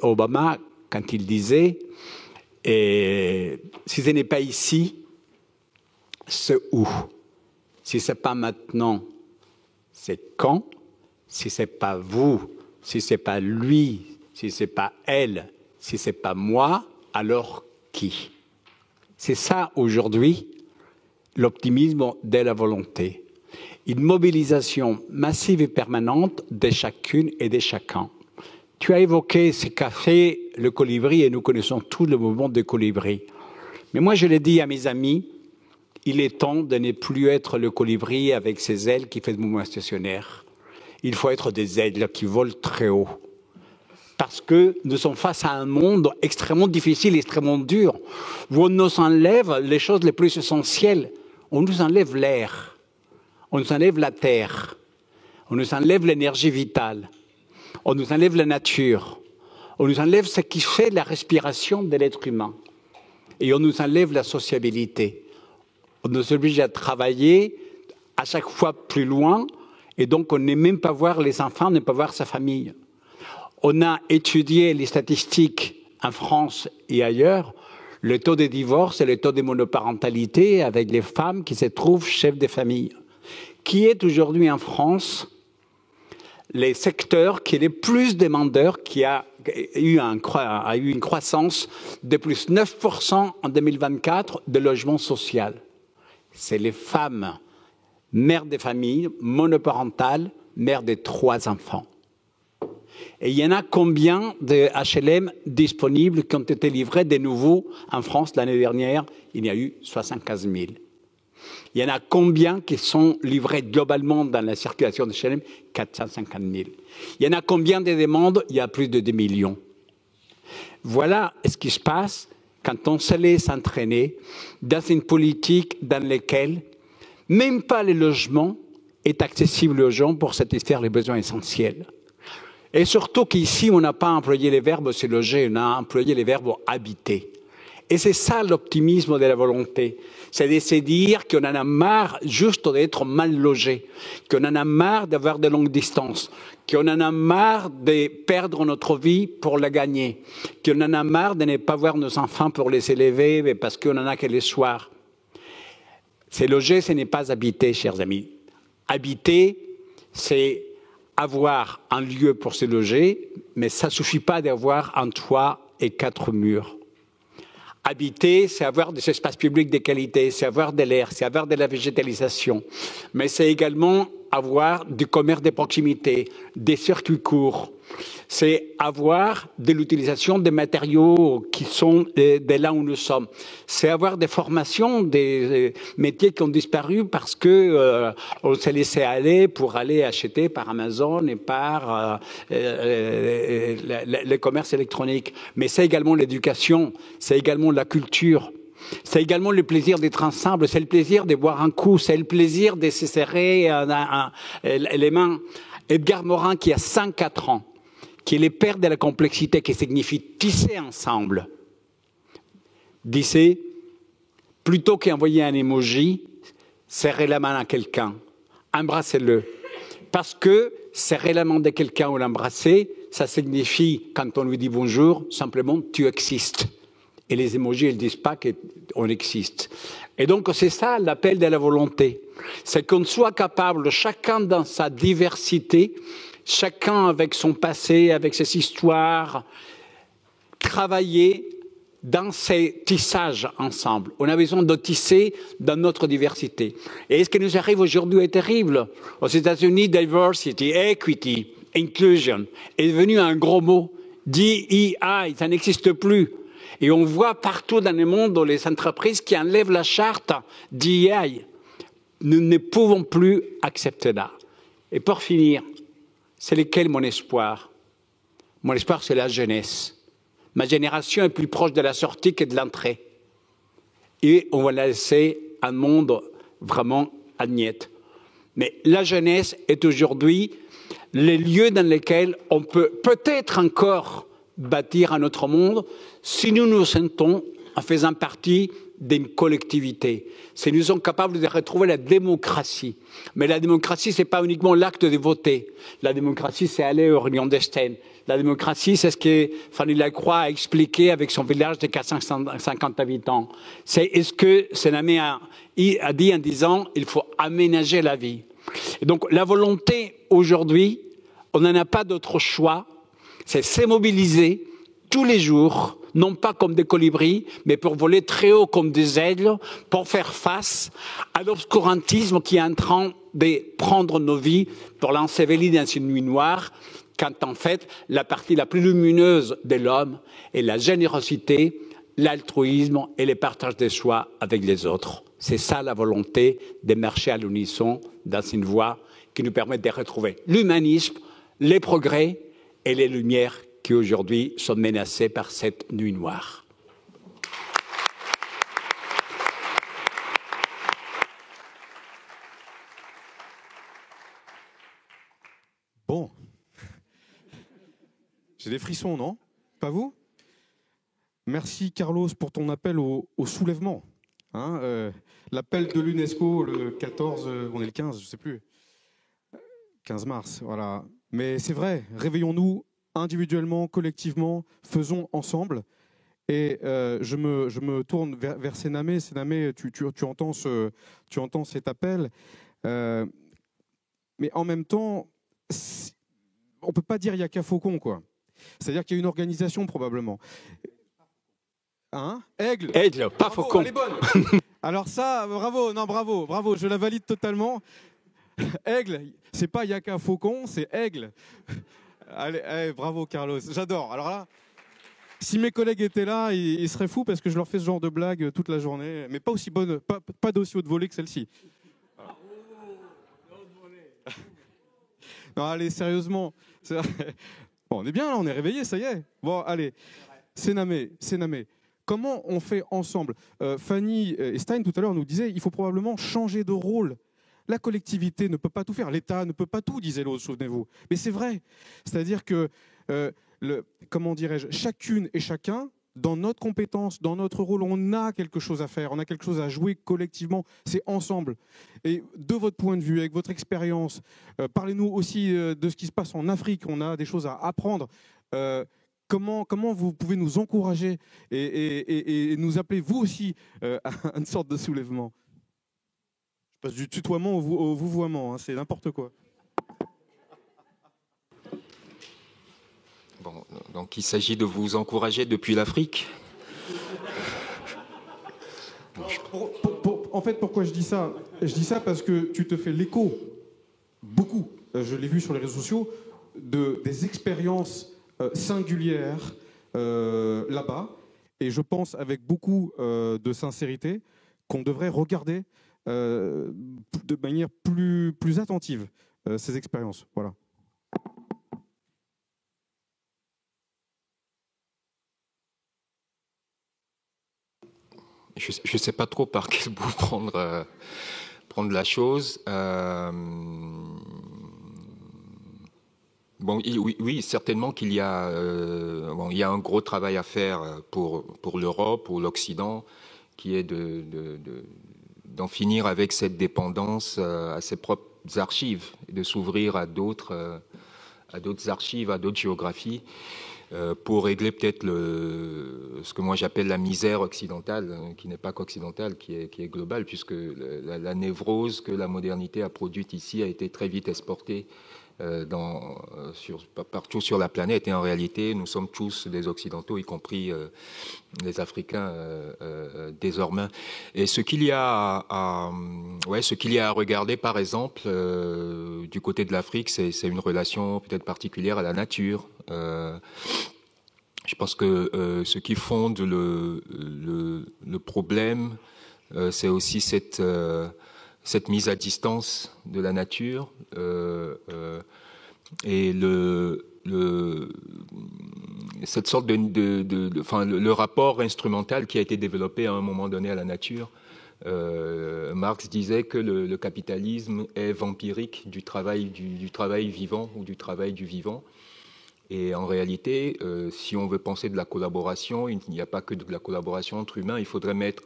Obama quand il disait si ce n'est pas ici, c'est où? Si c'est pas maintenant, c'est quand? Si c'est pas vous, si c'est pas lui, si c'est pas elle, si c'est pas moi, alors qui? C'est ça aujourd'hui l'optimisme de la volonté. Une mobilisation massive et permanente de chacune et de chacun. Tu as évoqué ce qu'a fait le colibri et nous connaissons tous le mouvement de colibri. Mais moi, je l'ai dit à mes amis, il est temps de ne plus être le colibri avec ses ailes qui fait le mouvement stationnaire. Il faut être des ailes qui volent très haut. Parce que nous sommes face à un monde extrêmement difficile, extrêmement dur, où on nous enlève les choses les plus essentielles. On nous enlève l'air, on nous enlève la terre, on nous enlève l'énergie vitale, on nous enlève la nature, on nous enlève ce qui fait la respiration de l'être humain. Et on nous enlève la sociabilité. On nous oblige à travailler à chaque fois plus loin, et donc on n'est même pas voir les enfants, on n'est pas voir sa famille. On a étudié les statistiques en France et ailleurs, le taux de divorce et le taux de monoparentalité avec les femmes qui se trouvent chefs de famille. Qui est aujourd'hui en France les secteurs qui est le plus demandeur, qui a eu une croissance de plus 9% en 2024 de logement social. C'est les femmes, mères de famille, monoparentales, mères de 3 enfants. Et il y en a combien de HLM disponibles qui ont été livrés de nouveau en France l'année dernière? Il y a eu 75 000. Il y en a combien qui sont livrés globalement dans la circulation de HLM? 450 000. Il y en a combien de demandes? Il y a plus de 2 millions. Voilà ce qui se passe quand on se laisse entraîner dans une politique dans laquelle même pas le logement est accessible aux gens pour satisfaire les besoins essentiels. Et surtout qu'ici, on n'a pas employé les verbes se loger, on a employé les verbes habiter. Et c'est ça l'optimisme de la volonté. C'est de se dire qu'on en a marre juste d'être mal logé, qu'on en a marre d'avoir de longues distances, qu'on en a marre de perdre notre vie pour la gagner, qu'on en a marre de ne pas voir nos enfants pour les élever parce qu'on en a que les soirs. Se loger, ce n'est pas habiter, chers amis. Habiter, c'est avoir un lieu pour se loger, mais ça ne suffit pas d'avoir un toit et 4 murs. Habiter, c'est avoir des espaces publics de qualité, c'est avoir de l'air, c'est avoir de la végétalisation. Mais c'est également avoir du commerce de proximité, des circuits courts. C'est avoir de l'utilisation des matériaux qui sont de là où nous sommes. C'est avoir des formations, des métiers qui ont disparu parce que on s'est laissé aller pour aller acheter par Amazon et par le commerce électronique. Mais c'est également l'éducation, c'est également la culture. C'est également le plaisir d'être ensemble, c'est le plaisir de boire un coup, c'est le plaisir de se serrer les mains. Edgar Morin, qui a 104 ans, qui est le père de la complexité, qui signifie tisser ensemble, disait, plutôt qu'envoyer un emoji, serrez la main à quelqu'un, embrassez-le. Parce que serrer la main de quelqu'un ou l'embrasser, ça signifie, quand on lui dit bonjour, simplement tu existes. Et les emojis, ils ne disent pas qu'on existe. Et donc, c'est ça l'appel de la volonté. C'est qu'on soit capable, chacun dans sa diversité, chacun avec son passé, avec ses histoires, travailler dans ces tissages ensemble. On a besoin de tisser dans notre diversité. Et ce qui nous arrive aujourd'hui est terrible. Aux États-Unis, diversity, equity, inclusion est devenu un gros mot. DEI, ça n'existe plus. Et on voit partout dans le monde les entreprises qui enlèvent la charte DEI. Nous ne pouvons plus accepter ça. Et pour finir, c'est lequel mon espoir? Mon espoir, c'est la jeunesse. Ma génération est plus proche de la sortie que de l'entrée. Et on va laisser un monde vraiment à niette. Mais la jeunesse est aujourd'hui le lieu dans lequel on peut peut-être encore bâtir un autre monde si nous nous sentons en faisant partie d'une collectivité. Si nous sommes capables de retrouver la démocratie. Mais la démocratie, ce n'est pas uniquement l'acte de voter. La démocratie, c'est aller aux réunions d'Estène. La démocratie, c'est ce que Fanny Lacroix a expliqué avec son village de 450 habitants. C'est ce que Senamé a dit en disant il faut aménager la vie. Et donc la volonté aujourd'hui, on n'en a pas d'autre choix, c'est se mobiliser tous les jours, non pas comme des colibris, mais pour voler très haut comme des aigles, pour faire face à l'obscurantisme qui est en train de prendre nos vies, pour l'ensevelir dans une nuit noire, quand en fait la partie la plus lumineuse de l'homme est la générosité, l'altruisme et le partage de soi avec les autres. C'est ça la volonté de marcher à l'unisson dans une voie qui nous permet de retrouver l'humanisme, les progrès et les lumières qui aujourd'hui sont menacées par cette nuit noire. Bon. J'ai des frissons, non? Pas vous? Merci Carlos pour ton appel au soulèvement. Hein, l'appel de l'UNESCO le 14, on est le 15, je ne sais plus. 15 mars, voilà. Mais c'est vrai, réveillons-nous individuellement, collectivement, faisons ensemble. Et je me tourne vers Sénamé. Sénamé, tu entends cet appel. Mais en même temps, on ne peut pas dire il n'y a qu'un faucon, quoi. C'est-à-dire qu'il y a une organisation, probablement. Hein? Aigle. Aigle, pas bravo, faucon. Elle est bonne. Alors ça, bravo, non, bravo, je la valide totalement. Aigle, c'est pas Yaka Faucon, c'est Aigle. Allez, bravo Carlos, j'adore. Alors là, si mes collègues étaient là, ils seraient fous parce que je leur fais ce genre de blague toute la journée, mais pas aussi bonne, pas d'aussi haute volée que celle-ci. Non, allez, sérieusement. Bon, on est bien là, on est réveillés, ça y est. Bon, allez, Sénamé. Comment on fait ensemble? Fanny et Stein, tout à l'heure, nous disaient il faut probablement changer de rôle. La collectivité ne peut pas tout faire. L'État ne peut pas tout, disait l'autre, souvenez-vous. Mais c'est vrai. C'est-à-dire que, comment dirais-je, chacune et chacun, dans notre compétence, dans notre rôle, on a quelque chose à faire, on a quelque chose à jouer collectivement. C'est ensemble. Et de votre point de vue, avec votre expérience, parlez-nous aussi de ce qui se passe en Afrique. On a des choses à apprendre. Comment vous pouvez nous encourager et nous appeler, vous aussi, à une sorte de soulèvement? Je passe du tutoiement au vouvoiement, hein, c'est n'importe quoi. Bon, donc il s'agit de vous encourager depuis l'Afrique. En fait, pourquoi je dis ça? Je dis ça parce que tu te fais l'écho, beaucoup, je l'ai vu sur les réseaux sociaux, des expériences singulières là-bas. Et je pense avec beaucoup de sincérité qu'on devrait regarder de manière plus attentive ces expériences. Voilà. Je ne sais pas trop par quel bout prendre la chose. Bon, oui, certainement qu'il y a, il y a un gros travail à faire pour l'Europe, pour l'Occident, qui est d'en finir avec cette dépendance à ses propres archives, et de s'ouvrir à d'autres archives, à d'autres géographies, pour régler peut-être ce que moi j'appelle la misère occidentale, qui n'est pas qu'occidentale, qui est globale, puisque la névrose que la modernité a produite ici a été très vite exportée partout sur la planète. Et en réalité, nous sommes tous des Occidentaux, y compris les Africains désormais. Et ce qu'il y a à regarder, par exemple, du côté de l'Afrique, c'est une relation peut-être particulière à la nature. Je pense que ce qui fonde le problème, c'est aussi cette mise à distance de la nature et cette sorte le rapport instrumental qui a été développé à un moment donné à la nature. Marx disait que le capitalisme est vampirique du travail vivant ou du travail du vivant. Et en réalité, si on veut penser de la collaboration, il n'y a pas que de la collaboration entre humains. Il faudrait mettre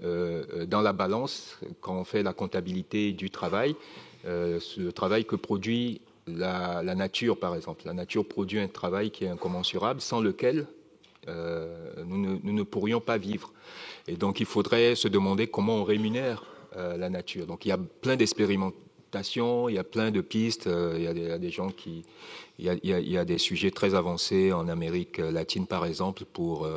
dans la balance, quand on fait la comptabilité du travail, le travail que produit la nature, par exemple. La nature produit un travail qui est incommensurable, sans lequel nous ne pourrions pas vivre. Et donc, il faudrait se demander comment on rémunère la nature. Donc, il y a plein d'expérimentations, il y a plein de pistes. Il y a des gens qui... Il y a des sujets très avancés en Amérique latine, par exemple, pour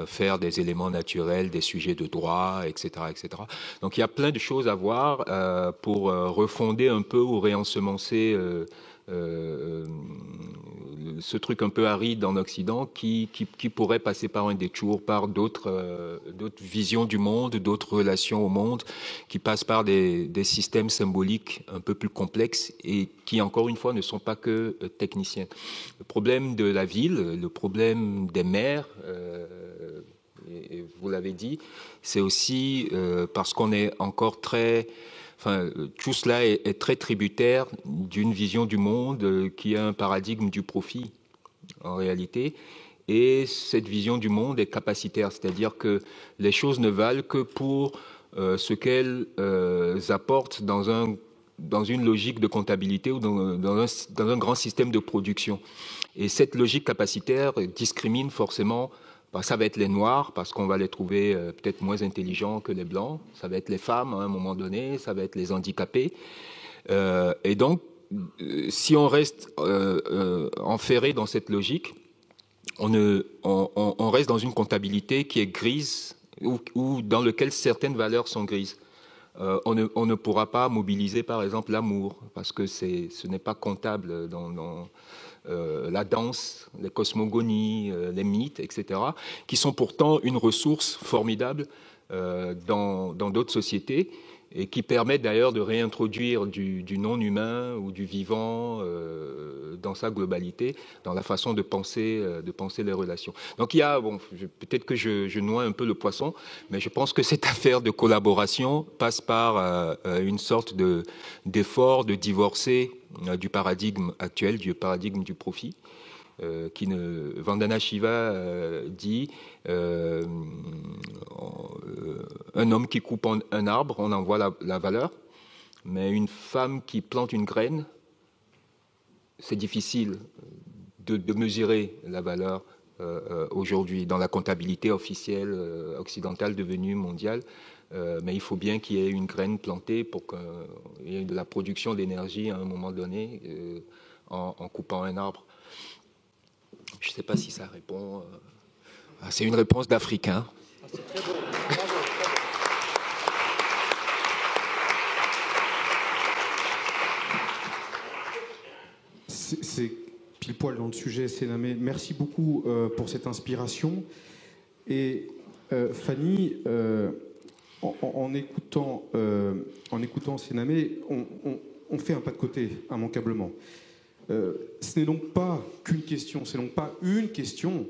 faire des éléments naturels, des sujets de droit, etc., etc. Donc, il y a plein de choses à voir pour refonder un peu ou réensemencer ce truc un peu aride en Occident qui pourrait passer par un détour, par d'autres visions du monde, d'autres relations au monde, qui passent par des systèmes symboliques un peu plus complexes et qui, encore une fois, ne sont pas que techniciens. Le problème de la ville, le problème des maires, et vous l'avez dit, c'est aussi parce qu'on est encore très... Enfin, tout cela est très tributaire d'une vision du monde qui a un paradigme du profit, en réalité. Et cette vision du monde est capacitaire, c'est-à-dire que les choses ne valent que pour ce qu'elles apportent dans une logique de comptabilité ou dans un grand système de production. Et cette logique capacitaire discrimine forcément. Ça va être les Noirs, parce qu'on va les trouver peut-être moins intelligents que les Blancs. Ça va être les femmes, à un moment donné. Ça va être les handicapés. Et donc, si on reste enferré dans cette logique, on reste dans une comptabilité qui est grise ou dans laquelle certaines valeurs sont grises. On ne pourra pas mobiliser, par exemple, l'amour, parce que ce n'est pas comptable dans la danse, les cosmogonies, les mythes, etc., qui sont pourtant une ressource formidable dans d'autres sociétés et qui permettent d'ailleurs de réintroduire du non-humain ou du vivant dans sa globalité, dans la façon de penser les relations. Donc il y a, peut-être que je noie un peu le poisson, mais je pense que cette affaire de collaboration passe par une sorte d'effort de divorcer du paradigme actuel, du paradigme du profit. Vandana Shiva dit un homme qui coupe un arbre, on en voit la valeur, mais une femme qui plante une graine, c'est difficile de mesurer la valeur aujourd'hui dans la comptabilité officielle occidentale devenue mondiale. Mais il faut bien qu'il y ait une graine plantée pour qu'il y ait de la production d'énergie à un moment donné en coupant un arbre. Je ne sais pas si ça répond. C'est une réponse d'Africain. C'est très beau. C'est pile poil dans le sujet, Sénamé. Merci beaucoup pour cette inspiration. Et Fanny, en écoutant Sénamé, on fait un pas de côté, immanquablement. Ce n'est donc pas qu'une question, c'est donc pas une question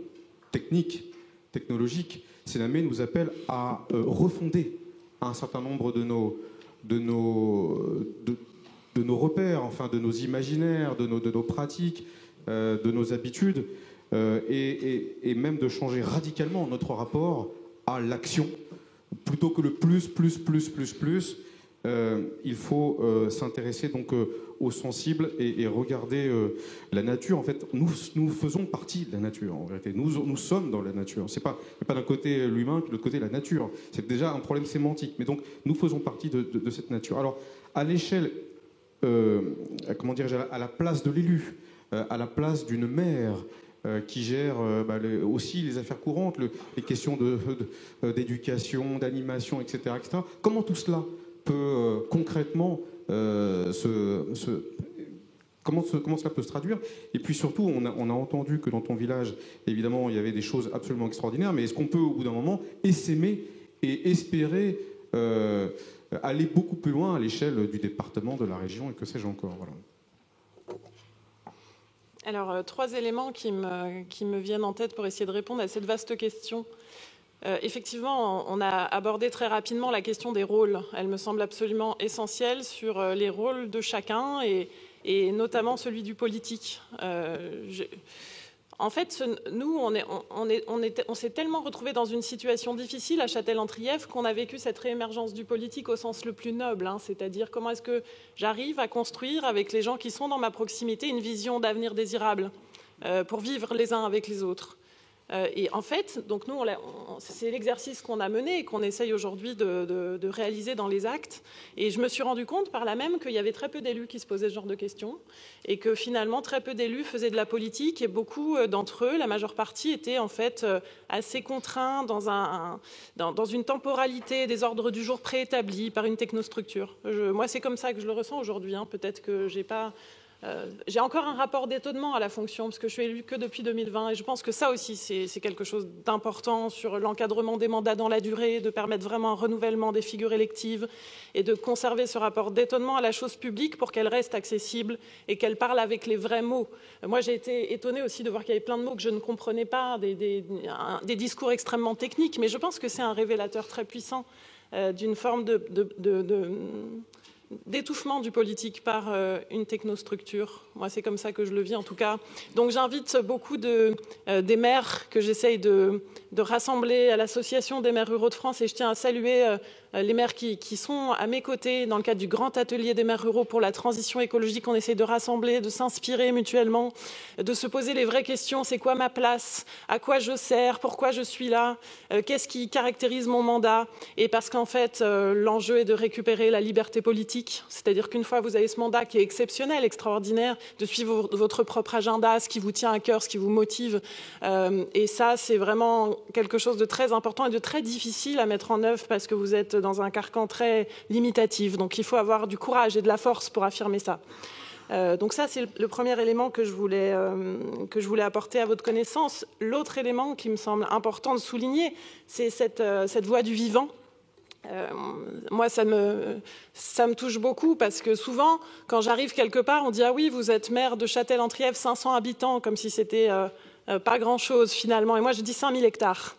technique, technologique. Sénamé nous appelle à refonder un certain nombre de nos repères, enfin de nos imaginaires, de nos pratiques, de nos habitudes, et même de changer radicalement notre rapport à l'action. Plutôt que le plus, il faut s'intéresser donc aux sensibles et regarder la nature. En fait, nous faisons partie de la nature. En réalité, nous sommes dans la nature. C'est pas d'un côté l'humain, puis de l'autre côté la nature. C'est déjà un problème sémantique. Mais donc, nous faisons partie de cette nature. Alors, à l'échelle, comment dirais-je, à la place de l'élu, à la place d'une mère qui gère aussi les affaires courantes, les questions d'éducation, d'animation, etc., etc. Comment tout cela peut concrètement comment cela peut se traduire? Et puis surtout, on a entendu que dans ton village, évidemment, il y avait des choses absolument extraordinaires, mais est-ce qu'on peut, au bout d'un moment, essaimer et espérer aller beaucoup plus loin à l'échelle du département, de la région, et que sais-je encore, voilà. Alors, 3 éléments qui me viennent en tête pour essayer de répondre à cette vaste question. Effectivement, on a abordé très rapidement la question des rôles. Elle me semble absolument essentielle sur les rôles de chacun et notamment celui du politique. En fait, nous, on s'est tellement retrouvés dans une situation difficile à Châtel-en-Trièves qu'on a vécu cette réémergence du politique au sens le plus noble, c'est-à-dire comment est-ce que j'arrive à construire avec les gens qui sont dans ma proximité une vision d'avenir désirable pour vivre les uns avec les autres. Et en fait, donc nous, c'est l'exercice qu'on a mené et qu'on essaye aujourd'hui de réaliser dans les actes. Et je me suis rendu compte par là même qu'il y avait très peu d'élus qui se posaient ce genre de questions et que finalement très peu d'élus faisaient de la politique et beaucoup d'entre eux, la majeure partie, étaient en fait assez contraints dans une temporalité des ordres du jour préétablis par une technostructure. Moi, c'est comme ça que je le ressens aujourd'hui. Peut-être que j'ai pas J'ai encore un rapport d'étonnement à la fonction, parce que je suis élue que depuis 2020, et je pense que ça aussi, c'est quelque chose d'important sur l'encadrement des mandats dans la durée, de permettre vraiment un renouvellement des figures électives, et de conserver ce rapport d'étonnement à la chose publique pour qu'elle reste accessible et qu'elle parle avec les vrais mots. Moi, j'ai été étonnée aussi de voir qu'il y avait plein de mots que je ne comprenais pas, des discours extrêmement techniques, mais je pense que c'est un révélateur très puissant d'une forme d'étouffement du politique par une technostructure. Moi, c'est comme ça que je le vis en tout cas. Donc j'invite beaucoup des maires que j'essaye de rassembler à l'Association des maires ruraux de France, et je tiens à saluer les maires qui sont à mes côtés dans le cadre du grand atelier des maires ruraux pour la transition écologique. On essaie de rassembler, de s'inspirer mutuellement, de se poser les vraies questions. C'est quoi ma place? À quoi je sers? Pourquoi je suis là? Qu'est-ce qui caractérise mon mandat? Et parce qu'en fait, l'enjeu est de récupérer la liberté politique. C'est-à-dire qu'une fois vous avez ce mandat qui est exceptionnel, extraordinaire, de suivre votre propre agenda, ce qui vous tient à cœur, ce qui vous motive. Et ça, c'est vraiment quelque chose de très important et de très difficile à mettre en œuvre parce que vous êtes dans un carcan très limitatif. Donc il faut avoir du courage et de la force pour affirmer ça. Donc ça, c'est le premier élément que je voulais apporter à votre connaissance. L'autre élément qui me semble important de souligner, c'est cette voix du vivant. Moi, ça me touche beaucoup parce que souvent, quand j'arrive quelque part, on dit « Ah oui, vous êtes maire de Châtel-en-Trièves, 500 habitants », comme si c'était pas grand-chose finalement. Et moi, je dis 5000 hectares.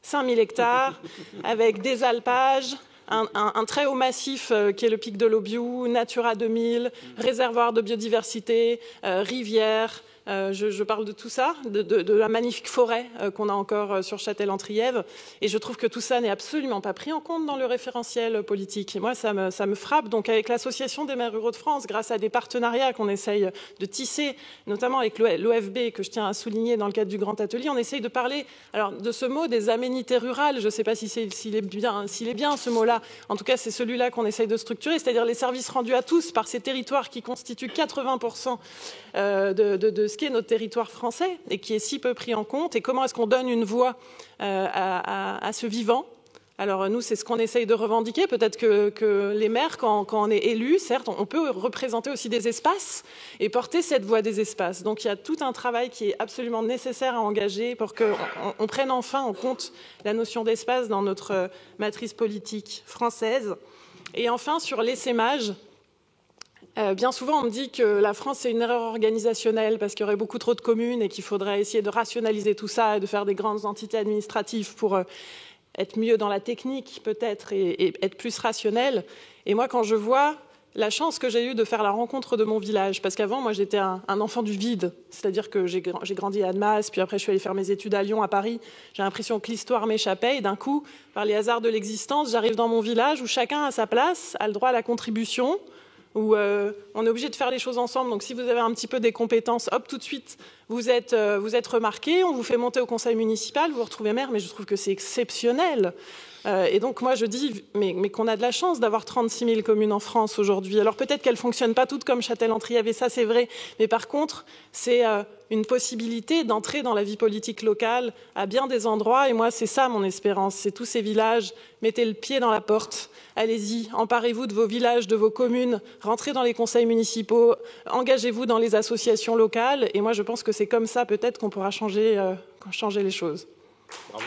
5000 hectares avec des alpages, un très haut massif qui est le pic de l'Aubiou, Natura 2000, réservoir de biodiversité, rivière. Je parle de tout ça, de la magnifique forêt qu'on a encore sur Châtel-en-Trièves. Et je trouve que tout ça n'est absolument pas pris en compte dans le référentiel politique. Et moi, ça me frappe. Donc, avec l'Association des maires ruraux de France, grâce à des partenariats qu'on essaye de tisser, notamment avec l'OFB, que je tiens à souligner dans le cadre du Grand Atelier, on essaye de parler alors, de ce mot des aménités rurales. Je ne sais pas s'il est bien ce mot-là. En tout cas, c'est celui-là qu'on essaye de structurer, c'est-à-dire les services rendus à tous par ces territoires qui constituent 80% de ce qu'est notre territoire français et qui est si peu pris en compte, et comment est-ce qu'on donne une voix à ce vivant. Alors nous, c'est ce qu'on essaye de revendiquer. Peut-être que les maires, quand on est élu, certes, on peut représenter aussi des espaces et porter cette voix des espaces. Donc il y a tout un travail qui est absolument nécessaire à engager pour qu'on prenne enfin en compte la notion d'espace dans notre matrice politique française. Et enfin, sur l'essaimage, bien souvent, on me dit que la France, c'est une erreur organisationnelle parce qu'il y aurait beaucoup trop de communes et qu'il faudrait essayer de rationaliser tout ça et de faire des grandes entités administratives pour être mieux dans la technique, peut-être, et être plus rationnel. Et moi, quand je vois la chance que j'ai eue de faire la rencontre de mon village, parce qu'avant, moi, j'étais un enfant du vide, c'est-à-dire que j'ai grandi à Annemasse, puis après, je suis allée faire mes études à Lyon, à Paris. J'ai l'impression que l'histoire m'échappait, et d'un coup, par les hasards de l'existence, j'arrive dans mon village où chacun a sa place, a le droit à la contribution, où on est obligé de faire les choses ensemble. Donc si vous avez un petit peu des compétences, hop, tout de suite, vous êtes remarqué, on vous fait monter au conseil municipal, vous vous retrouvez maire, mais je trouve que c'est exceptionnel. Et donc moi je dis mais qu'on a de la chance d'avoir 36 000 communes en France aujourd'hui. Alors peut-être qu'elles ne fonctionnent pas toutes comme Châtel-en-Trièves, et ça c'est vrai, mais par contre c'est une possibilité d'entrer dans la vie politique locale à bien des endroits, et moi c'est ça mon espérance, c'est tous ces villages, mettez le pied dans la porte, allez-y, emparez-vous de vos villages, de vos communes, rentrez dans les conseils municipaux, engagez-vous dans les associations locales, et moi je pense que c'est comme ça peut-être qu'on pourra changer les choses. Bravo.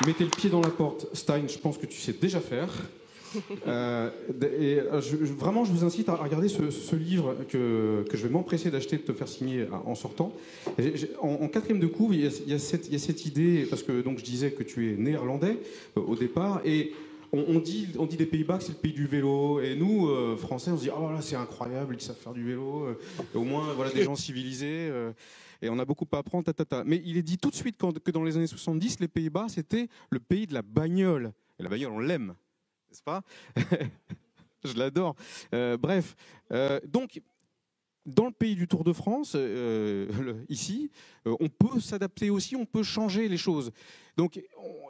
Mettez le pied dans la porte, Stein, je pense que tu sais déjà faire. Vraiment, je vous incite à regarder ce livre que je vais m'empresser d'acheter, de te faire signer en sortant. En quatrième de couve, il y a cette idée, parce que donc, je disais que tu es néerlandais au départ, et on dit des Pays-Bas que c'est le pays du vélo, et nous, Français, on se dit « Oh là, c'est incroyable, ils savent faire du vélo, au moins, voilà, des gens civilisés. » Et on a beaucoup à apprendre, Mais il est dit tout de suite que dans les années 70, les Pays-Bas, c'était le pays de la bagnole. Et la bagnole, on l'aime, n'est-ce pas? Je l'adore. Bref, donc, dans le pays du Tour de France, ici, on peut s'adapter aussi, on peut changer les choses. Donc,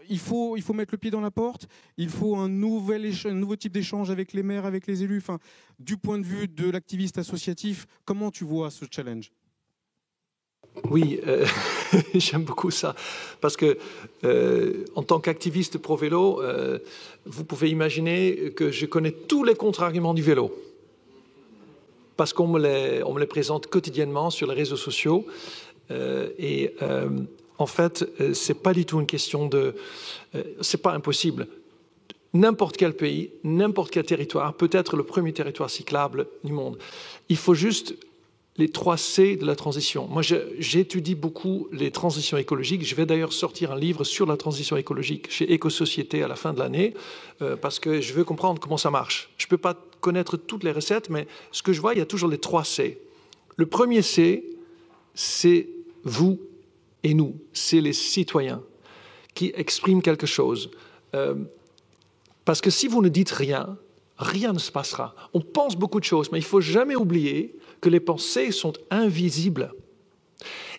il faut mettre le pied dans la porte, il faut un nouveau type d'échange avec les maires, avec les élus. Enfin, du point de vue de l'activiste associatif, comment tu vois ce challenge? Oui, j'aime beaucoup ça. Parce que, en tant qu'activiste pro-vélo, vous pouvez imaginer que je connais tous les contre-arguments du vélo. Parce qu'on me les présente quotidiennement sur les réseaux sociaux. En fait, c'est pas du tout une question de... c'est pas impossible. N'importe quel pays, n'importe quel territoire peut être le premier territoire cyclable du monde. Il faut juste les 3 C de la transition. Moi, j'étudie beaucoup les transitions écologiques. Je vais d'ailleurs sortir un livre sur la transition écologique chez Éco-Société à la fin de l'année, parce que je veux comprendre comment ça marche. Je ne peux pas connaître toutes les recettes, mais ce que je vois, il y a toujours les 3 C. Le premier C, c'est vous et nous. C'est les citoyens qui expriment quelque chose. Parce que si vous ne dites rien, rien ne se passera. On pense beaucoup de choses, mais il ne faut jamais oublier que les pensées sont invisibles.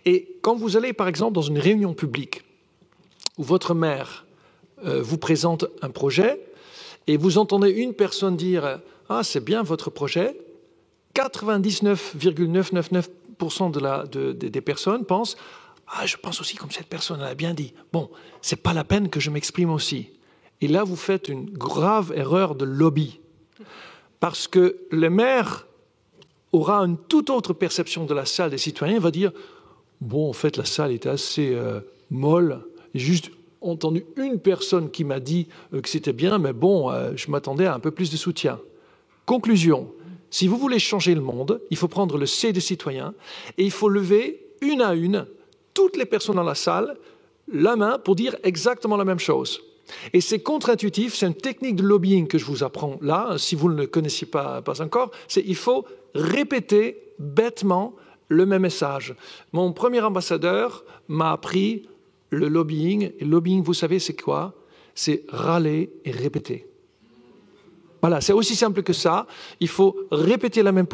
Et quand vous allez, par exemple, dans une réunion publique où votre maire vous présente un projet et vous entendez une personne dire « Ah, c'est bien votre projet », 99,999% des personnes pensent « Ah, je pense aussi comme cette personne l'a bien dit. Bon, c'est pas la peine que je m'exprime aussi. » Et là, vous faites une grave erreur de lobby. Parce que le maire aura une toute autre perception de la salle des citoyens. Il va dire, bon, en fait, la salle était assez molle. J'ai juste entendu une personne qui m'a dit que c'était bien, mais bon, je m'attendais à un peu plus de soutien. Conclusion, si vous voulez changer le monde, il faut prendre le C des citoyens et il faut lever une à une toutes les personnes dans la salle, la main, pour dire exactement la même chose. Et c'est contre-intuitif, c'est une technique de lobbying que je vous apprends là, si vous ne le connaissiez pas encore, c'est il faut répéter bêtement le même message. Mon premier ambassadeur m'a appris le lobbying, et le lobbying, vous savez, c'est quoi? C'est râler et répéter. Voilà, c'est aussi simple que ça. Il faut répéter la même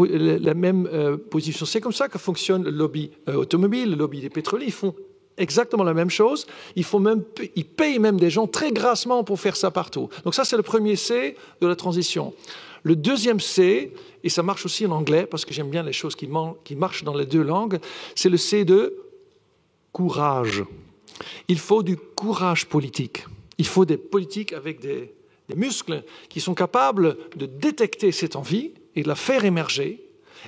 position. C'est comme ça que fonctionne le lobby automobile, le lobby des pétroliers. Ils font exactement la même chose. Ils payent même des gens très grassement pour faire ça partout. Donc ça, c'est le premier C de la transition. Le deuxième C, et ça marche aussi en anglais, parce que j'aime bien les choses qui marchent dans les 2 langues, c'est le C de courage. Il faut du courage politique. Il faut des politiques avec des muscles qui sont capables de détecter cette envie et de la faire émerger,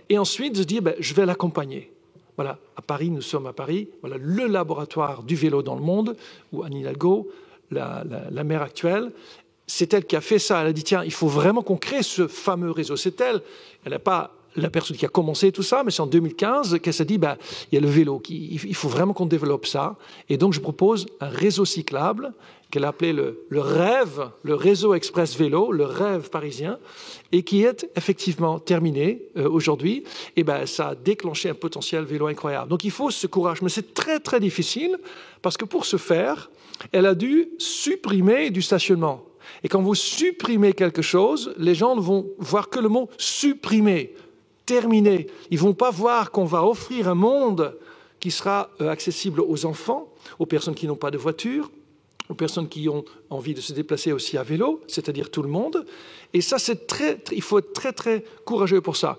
et ensuite de se dire, je vais l'accompagner. Voilà, à Paris, nous sommes à Paris, voilà le laboratoire du vélo dans le monde, où Anne Hidalgo, la maire actuelle, c'est elle qui a fait ça. Elle a dit, tiens, il faut vraiment qu'on crée ce fameux réseau. C'est elle n'est pas la personne qui a commencé tout ça, mais c'est en 2015 qu'elle s'est dit, il y a le vélo, il faut vraiment qu'on développe ça. Et donc, je propose un réseau cyclable qu'elle a appelé le rêve, le réseau express vélo, le rêve parisien, et qui est effectivement terminé aujourd'hui. Et ça a déclenché un potentiel vélo incroyable. Donc, il faut ce courage. Mais c'est très, très difficile, parce que pour ce faire, elle a dû supprimer du stationnement. Et quand vous supprimez quelque chose, les gens ne vont voir que le mot « supprimer », « terminer ». Ils ne vont pas voir qu'on va offrir un monde qui sera accessible aux enfants, aux personnes qui n'ont pas de voiture, aux personnes qui ont envie de se déplacer aussi à vélo, c'est-à-dire tout le monde. Et ça, il faut être très, très courageux pour ça.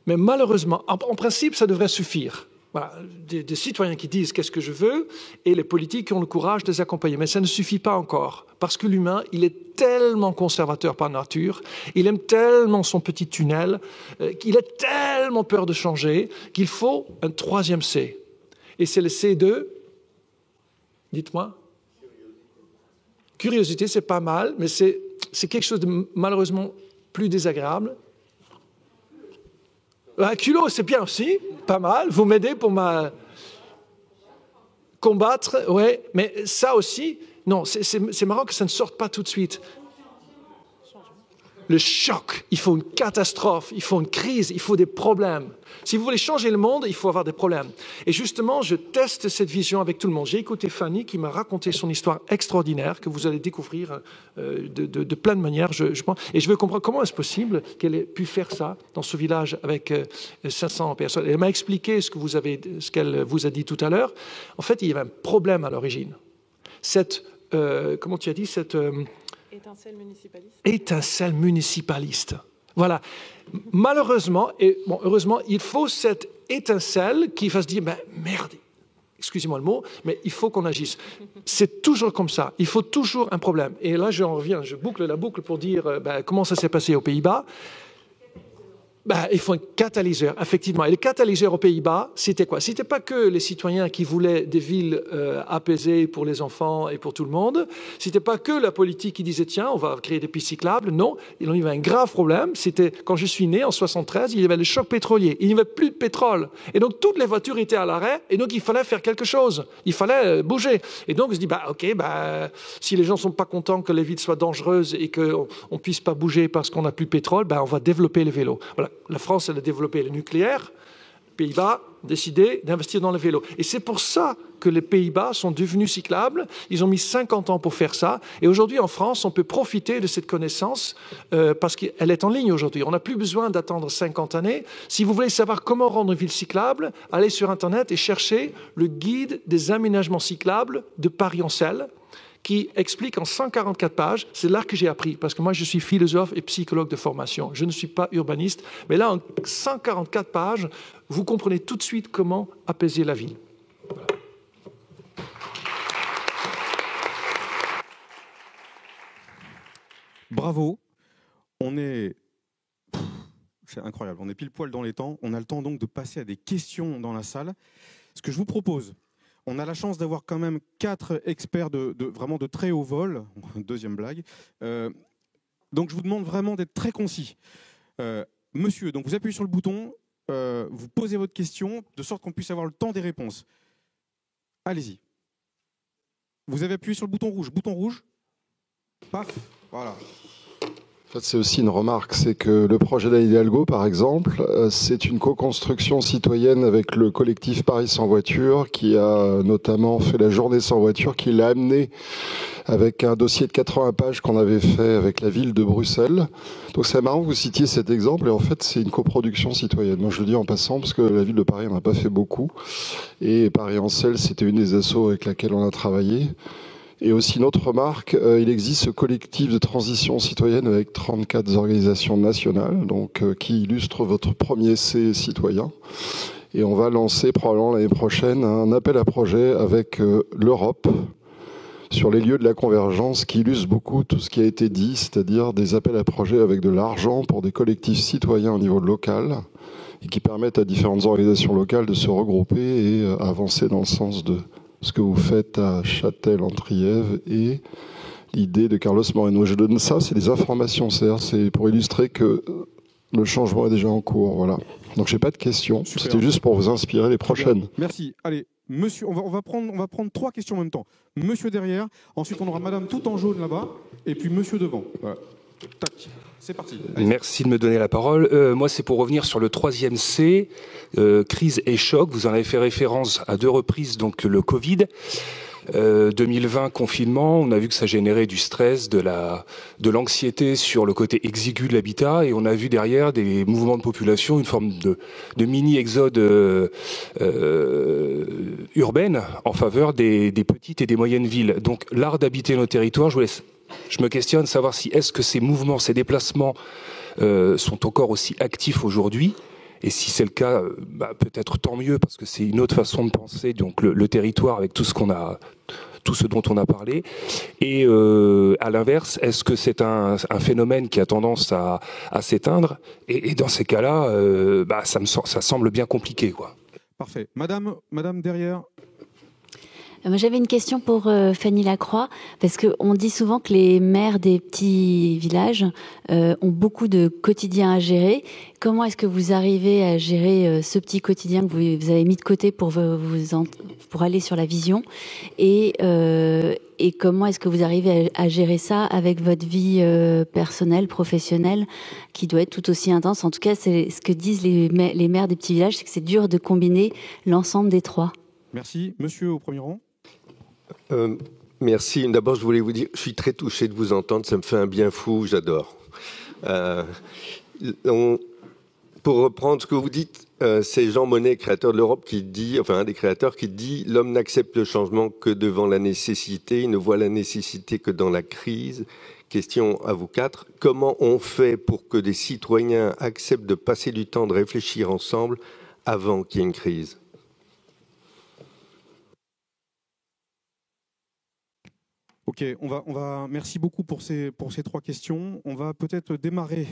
Mais malheureusement, en principe, ça devrait suffire. Voilà, des citoyens qui disent qu'est-ce que je veux et les politiques qui ont le courage de les accompagner. Mais ça ne suffit pas encore, parce que l'humain, il est tellement conservateur par nature, il aime tellement son petit tunnel, qu'il a tellement peur de changer, qu'il faut un 3e C. Et c'est le C de, dites-moi. Curiosité, c'est pas mal, mais c'est quelque chose de malheureusement plus désagréable. Un culot, c'est bien aussi, pas mal. Vous m'aidez pour combattre, ouais. Mais ça aussi, non, c'est marrant que ça ne sorte pas tout de suite. Le choc, il faut une catastrophe, il faut une crise, il faut des problèmes. Si vous voulez changer le monde, il faut avoir des problèmes. Et justement, je teste cette vision avec tout le monde. J'ai écouté Fanny qui m'a raconté son histoire extraordinaire que vous allez découvrir de plein de manières, je pense. Et je veux comprendre comment est-ce possible qu'elle ait pu faire ça dans ce village avec 500 personnes. Elle m'a expliqué ce qu'elle vous a dit tout à l'heure. En fait, il y avait un problème à l'origine. Comment tu as dit cette... Étincelle municipaliste. Étincelle municipaliste. Voilà. Malheureusement, et bon, heureusement, il faut cette étincelle qui va se dire, merde, excusez-moi le mot, mais il faut qu'on agisse. C'est toujours comme ça. Il faut toujours un problème. Et là, j'en reviens, je boucle la boucle pour dire comment ça s'est passé aux Pays-Bas. Il faut un catalyseur, effectivement. Et le catalyseur aux Pays-Bas, c'était quoi? C'était pas que les citoyens qui voulaient des villes apaisées pour les enfants et pour tout le monde. C'était pas que la politique qui disait tiens, on va créer des pistes cyclables. Non, il y avait un grave problème. C'était quand je suis né en 73, il y avait le choc pétrolier. Il n'y avait plus de pétrole. Et donc toutes les voitures étaient à l'arrêt. Et donc il fallait faire quelque chose. Il fallait bouger. Et donc on se dit si les gens sont pas contents que les villes soient dangereuses et qu'on puisse pas bouger parce qu'on n'a plus de pétrole, on va développer les vélos. Voilà. La France, elle a développé le nucléaire. Les Pays-Bas ont décidé d'investir dans le vélo. Et c'est pour ça que les Pays-Bas sont devenus cyclables. Ils ont mis 50 ans pour faire ça. Et aujourd'hui, en France, on peut profiter de cette connaissance parce qu'elle est en ligne aujourd'hui. On n'a plus besoin d'attendre 50 années. Si vous voulez savoir comment rendre une ville cyclable, allez sur Internet et cherchez le guide des aménagements cyclables de Paris-Ancel, qui explique en 144 pages, c'est là que j'ai appris, parce que moi je suis philosophe et psychologue de formation, je ne suis pas urbaniste, mais là en 144 pages, vous comprenez tout de suite comment apaiser la ville. Voilà. Bravo, c'est incroyable, on est pile poil dans les temps, on a le temps donc de passer à des questions dans la salle. Ce que je vous propose, on a la chance d'avoir quand même 4 experts vraiment de très haut vol. Deuxième blague. Donc je vous demande vraiment d'être très concis. Monsieur, donc vous appuyez sur le bouton, vous posez votre question, de sorte qu'on puisse avoir le temps des réponses. Allez-y. Vous avez appuyé sur le bouton rouge. Paf, voilà. En fait, c'est aussi une remarque, c'est que le projet d'Anne Hidalgo, par exemple, c'est une co-construction citoyenne avec le collectif Paris sans voiture, qui a notamment fait la journée sans voiture, qui l'a amené avec un dossier de 80 pages qu'on avait fait avec la ville de Bruxelles. Donc c'est marrant que vous citiez cet exemple, et en fait c'est une coproduction citoyenne. Moi je le dis en passant, parce que la ville de Paris n'en a pas fait beaucoup, et Paris-Ancel, c'était une des assos avec laquelle on a travaillé. Et aussi une autre remarque, il existe ce collectif de transition citoyenne avec 34 organisations nationales, donc qui illustre votre premier essai citoyen. Et on va lancer probablement l'année prochaine un appel à projet avec l'Europe sur les lieux de la convergence qui illustre beaucoup tout ce qui a été dit, c'est-à-dire des appels à projets avec de l'argent pour des collectifs citoyens au niveau local et qui permettent à différentes organisations locales de se regrouper et avancer dans le sens de ce que vous faites à Châtel-en-Trièves et l'idée de Carlos Moreno. Je donne ça, c'est des informations, c'est pour illustrer que le changement est déjà en cours. Voilà. Donc j'ai pas de questions, c'était juste pour vous inspirer les prochaines. Merci. Allez, monsieur, on va prendre 3 questions en même temps. Monsieur derrière, ensuite on aura madame tout en jaune là-bas, et puis monsieur devant. Voilà. Tac. C'est parti. Allez. Merci de me donner la parole. Moi, c'est pour revenir sur le 3e C, crise et choc. Vous en avez fait référence à 2 reprises, donc le Covid. 2020, confinement, on a vu que ça générait du stress, de l'anxiété sur le côté exigu de l'habitat, et on a vu derrière des mouvements de population, une forme de mini-exode urbaine en faveur des petites et des moyennes villes. Donc l'art d'habiter nos territoires, je me questionne savoir si est-ce que ces mouvements, ces déplacements sont encore aussi actifs aujourd'hui. Et si c'est le cas, peut-être tant mieux, parce que c'est une autre façon de penser donc le territoire avec tout ce dont on a parlé. Et à l'inverse, est-ce que c'est un phénomène qui a tendance à s'éteindre? Et dans ces cas-là, ça semble bien compliqué, quoi. Parfait. Madame derrière. Moi, j'avais une question pour Fanny Lacroix, parce qu'on dit souvent que les maires des petits villages ont beaucoup de quotidiens à gérer. Comment est-ce que vous arrivez à gérer ce petit quotidien que vous avez mis de côté pour aller sur la vision, et comment est-ce que vous arrivez à gérer ça avec votre vie personnelle, professionnelle, qui doit être tout aussi intense? En tout cas, c'est ce que disent les maires des petits villages, c'est que c'est dur de combiner l'ensemble des 3. Merci. Monsieur au premier rang. Merci. D'abord, je voulais vous dire, je suis très touché de vous entendre, ça me fait un bien fou, j'adore. Pour reprendre ce que vous dites, c'est Jean Monnet, créateur de l'Europe, un des créateurs, qui dit « L'homme n'accepte le changement que devant la nécessité, il ne voit la nécessité que dans la crise ». Question à vous 4, comment on fait pour que des citoyens acceptent de passer du temps de réfléchir ensemble avant qu'il y ait une crise? Ok, merci beaucoup pour ces 3 questions. On va peut-être démarrer,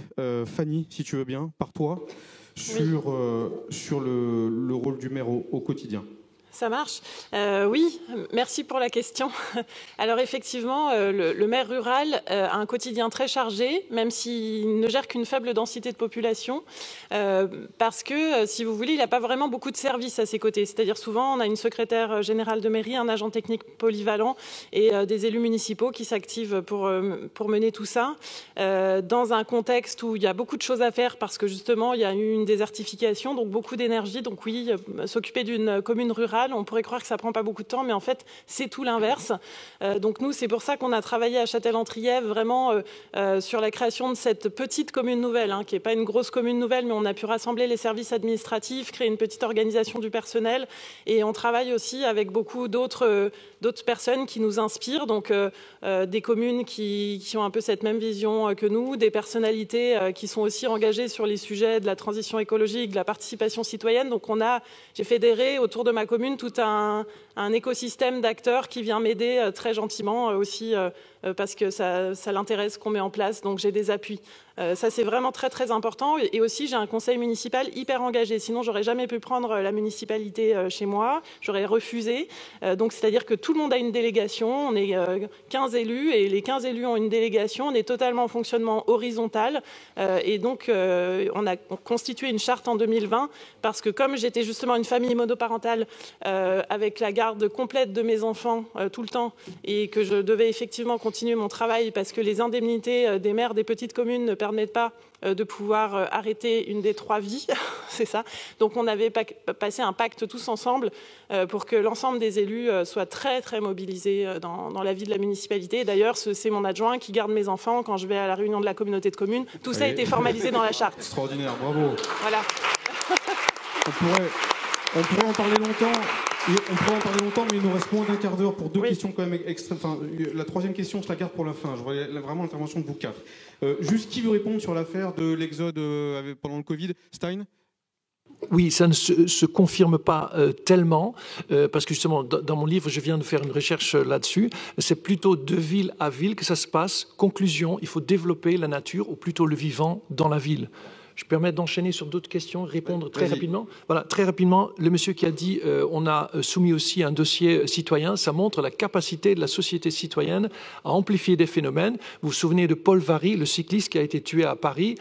Fanny, si tu veux bien, par toi, sur le rôle du maire au quotidien. Ça marche. Oui, merci pour la question. Alors effectivement, le maire rural a un quotidien très chargé, même s'il ne gère qu'une faible densité de population, parce que, si vous voulez, il n'a pas vraiment beaucoup de services à ses côtés. C'est-à-dire souvent, on a une secrétaire générale de mairie, un agent technique polyvalent et des élus municipaux qui s'activent pour mener tout ça, dans un contexte où il y a beaucoup de choses à faire, parce que justement, il y a eu une désertification, donc beaucoup d'énergie. Donc oui, s'occuper d'une commune rurale, on pourrait croire que ça prend pas beaucoup de temps, mais en fait, c'est tout l'inverse. Donc nous, c'est pour ça qu'on a travaillé à Châtel-en-Trièves vraiment sur la création de cette petite commune nouvelle, qui n'est pas une grosse commune nouvelle, mais on a pu rassembler les services administratifs, créer une petite organisation du personnel, et on travaille aussi avec beaucoup d'autres personnes qui nous inspirent, donc des communes qui ont un peu cette même vision que nous, des personnalités qui sont aussi engagées sur les sujets de la transition écologique, de la participation citoyenne. Donc j'ai fédéré autour de ma commune tout un écosystème d'acteurs qui vient m'aider très gentiment aussi parce que ça l'intéresse qu'on met en place, donc j'ai des appuis. Ça, c'est vraiment très, très important. Et aussi, j'ai un conseil municipal hyper engagé. Sinon, j'aurais jamais pu prendre la municipalité chez moi. J'aurais refusé. Donc, c'est-à-dire que tout le monde a une délégation. On est 15 élus et les 15 élus ont une délégation. On est totalement en fonctionnement horizontal. Et donc, on a constitué une charte en 2020 parce que comme j'étais justement une famille monoparentale avec la garde complète de mes enfants tout le temps et que je devais effectivement continuer mon travail parce que les indemnités des maires des petites communes ne permettent pas de pouvoir arrêter une des 3 vies, c'est ça. Donc on avait passé un pacte tous ensemble pour que l'ensemble des élus soient très très mobilisés dans la vie de la municipalité. D'ailleurs, c'est mon adjoint qui garde mes enfants quand je vais à la réunion de la communauté de communes. Tout ça a été formalisé dans la charte. Extraordinaire, bravo. Voilà. On pourrait en parler longtemps. Mais il nous reste moins d'1 quart d'heure pour 2 questions quand même extrêmes. Enfin, la 3e question, je la garde pour la fin. Je vois vraiment l'intervention de vous 4. Juste, qui veut répondre sur l'affaire de l'exode pendant le Covid? Stein? Oui, ça ne se confirme pas tellement, parce que justement, dans mon livre, je viens de faire une recherche là-dessus. C'est plutôt de ville à ville que ça se passe. Conclusion, il faut développer la nature, ou plutôt le vivant, dans la ville. Je permets d'enchaîner sur d'autres questions, répondre très rapidement. Voilà, très rapidement, le monsieur qui a dit on a soumis aussi un dossier citoyen, ça montre la capacité de la société citoyenne à amplifier des phénomènes. Vous vous souvenez de Paul Varry, le cycliste qui a été tué à Paris.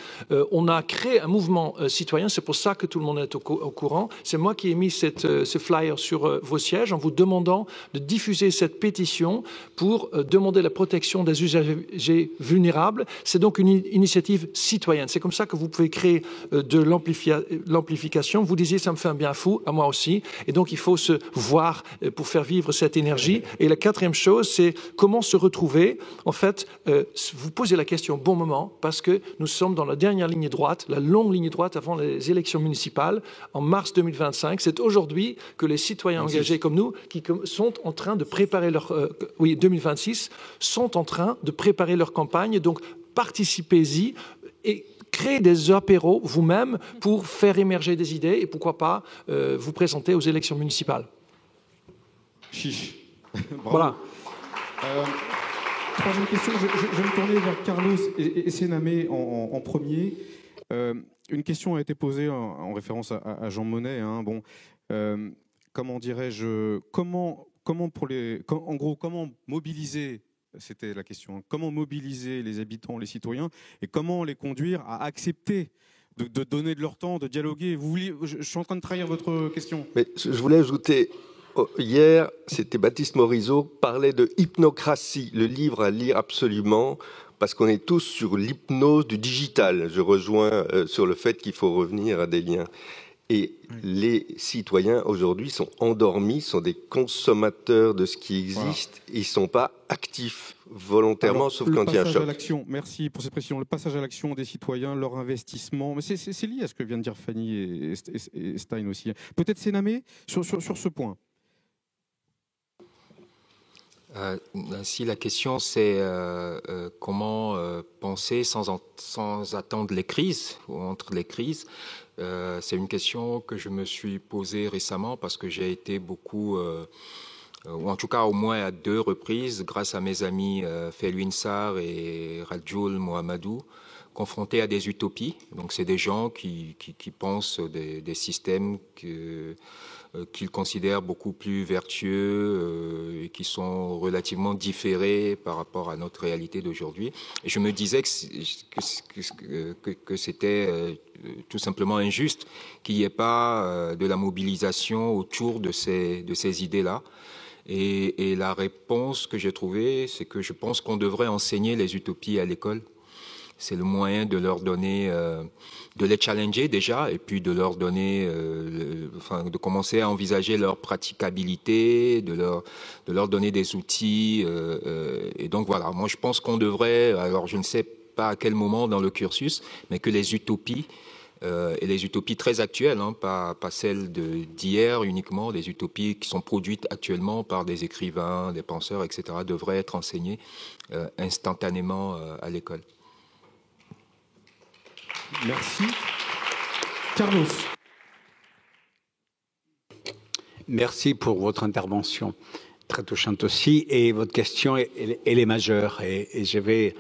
On a créé un mouvement citoyen, c'est pour ça que tout le monde est au courant. C'est moi qui ai mis ce flyer sur vos sièges en vous demandant de diffuser cette pétition pour demander la protection des usagers vulnérables. C'est donc une initiative citoyenne. C'est comme ça que vous pouvez créer de l'amplification. Vous disiez, ça me fait un bien fou, à moi aussi. Et donc, il faut se voir pour faire vivre cette énergie. Et la 4e chose, c'est comment se retrouver. En fait, vous posez la question au bon moment, parce que nous sommes dans la dernière ligne droite, la longue ligne droite avant les élections municipales, en mars 2025. C'est aujourd'hui que les citoyens engagés comme nous, qui sont en train de préparer 2026, sont en train de préparer leur campagne. Donc, participez-y et créez des apéros vous-même pour faire émerger des idées et pourquoi pas vous présenter aux élections municipales. Chiche. Voilà. 3e question, je vais me tourner vers Carlos et Sénamé en premier. Une question a été posée en référence à Jean Monnet. Comment dirais-je, comment mobiliser, c'était la question, comment mobiliser les habitants, les citoyens, et comment les conduire à accepter de donner de leur temps, de dialoguer. Je suis en train de trahir votre question. Mais je voulais ajouter, hier, c'était Baptiste Morisot, parlait de hypnocratie, le livre à lire absolument, parce qu'on est tous sur l'hypnose du digital. Je rejoins sur le fait qu'il faut revenir à des liens. Et les citoyens aujourd'hui sont endormis, sont des consommateurs de ce qui existe. Voilà. Ils ne sont pas actifs volontairement, sauf quand il y a un choc. Merci pour cette précision. Le passage à l'action des citoyens, leur investissement, mais c'est lié à ce que vient de dire Fanny et Stein aussi. Peut-être Sénamé sur ce point. Si la question c'est comment penser sans attendre les crises ou entre les crises, c'est une question que je me suis posée récemment parce que j'ai été beaucoup ou en tout cas au moins à 2 reprises, grâce à mes amis Felwine Sarr et Rajul Mohamedou, confrontés à des utopies. Donc c'est des gens qui pensent des systèmes qu'ils considèrent beaucoup plus vertueux et qui sont relativement différés par rapport à notre réalité d'aujourd'hui. Et je me disais que c'était tout simplement injuste qu'il n'y ait pas de la mobilisation autour de ces idées-là. Et la réponse que j'ai trouvée, c'est que je pense qu'on devrait enseigner les utopies à l'école. C'est le moyen de leur donner, de les challenger déjà, et puis de leur donner, de commencer à envisager leur praticabilité, de leur donner des outils. Et donc voilà, moi je pense qu'on devrait, alors je ne sais pas à quel moment dans le cursus, mais que les utopies, et les utopies très actuelles, hein, pas celles d'hier uniquement, les utopies qui sont produites actuellement par des écrivains, des penseurs, etc., devraient être enseignées instantanément à l'école. Merci. Carlos. Merci pour votre intervention, très touchante aussi, et votre question, elle est majeure, et je vais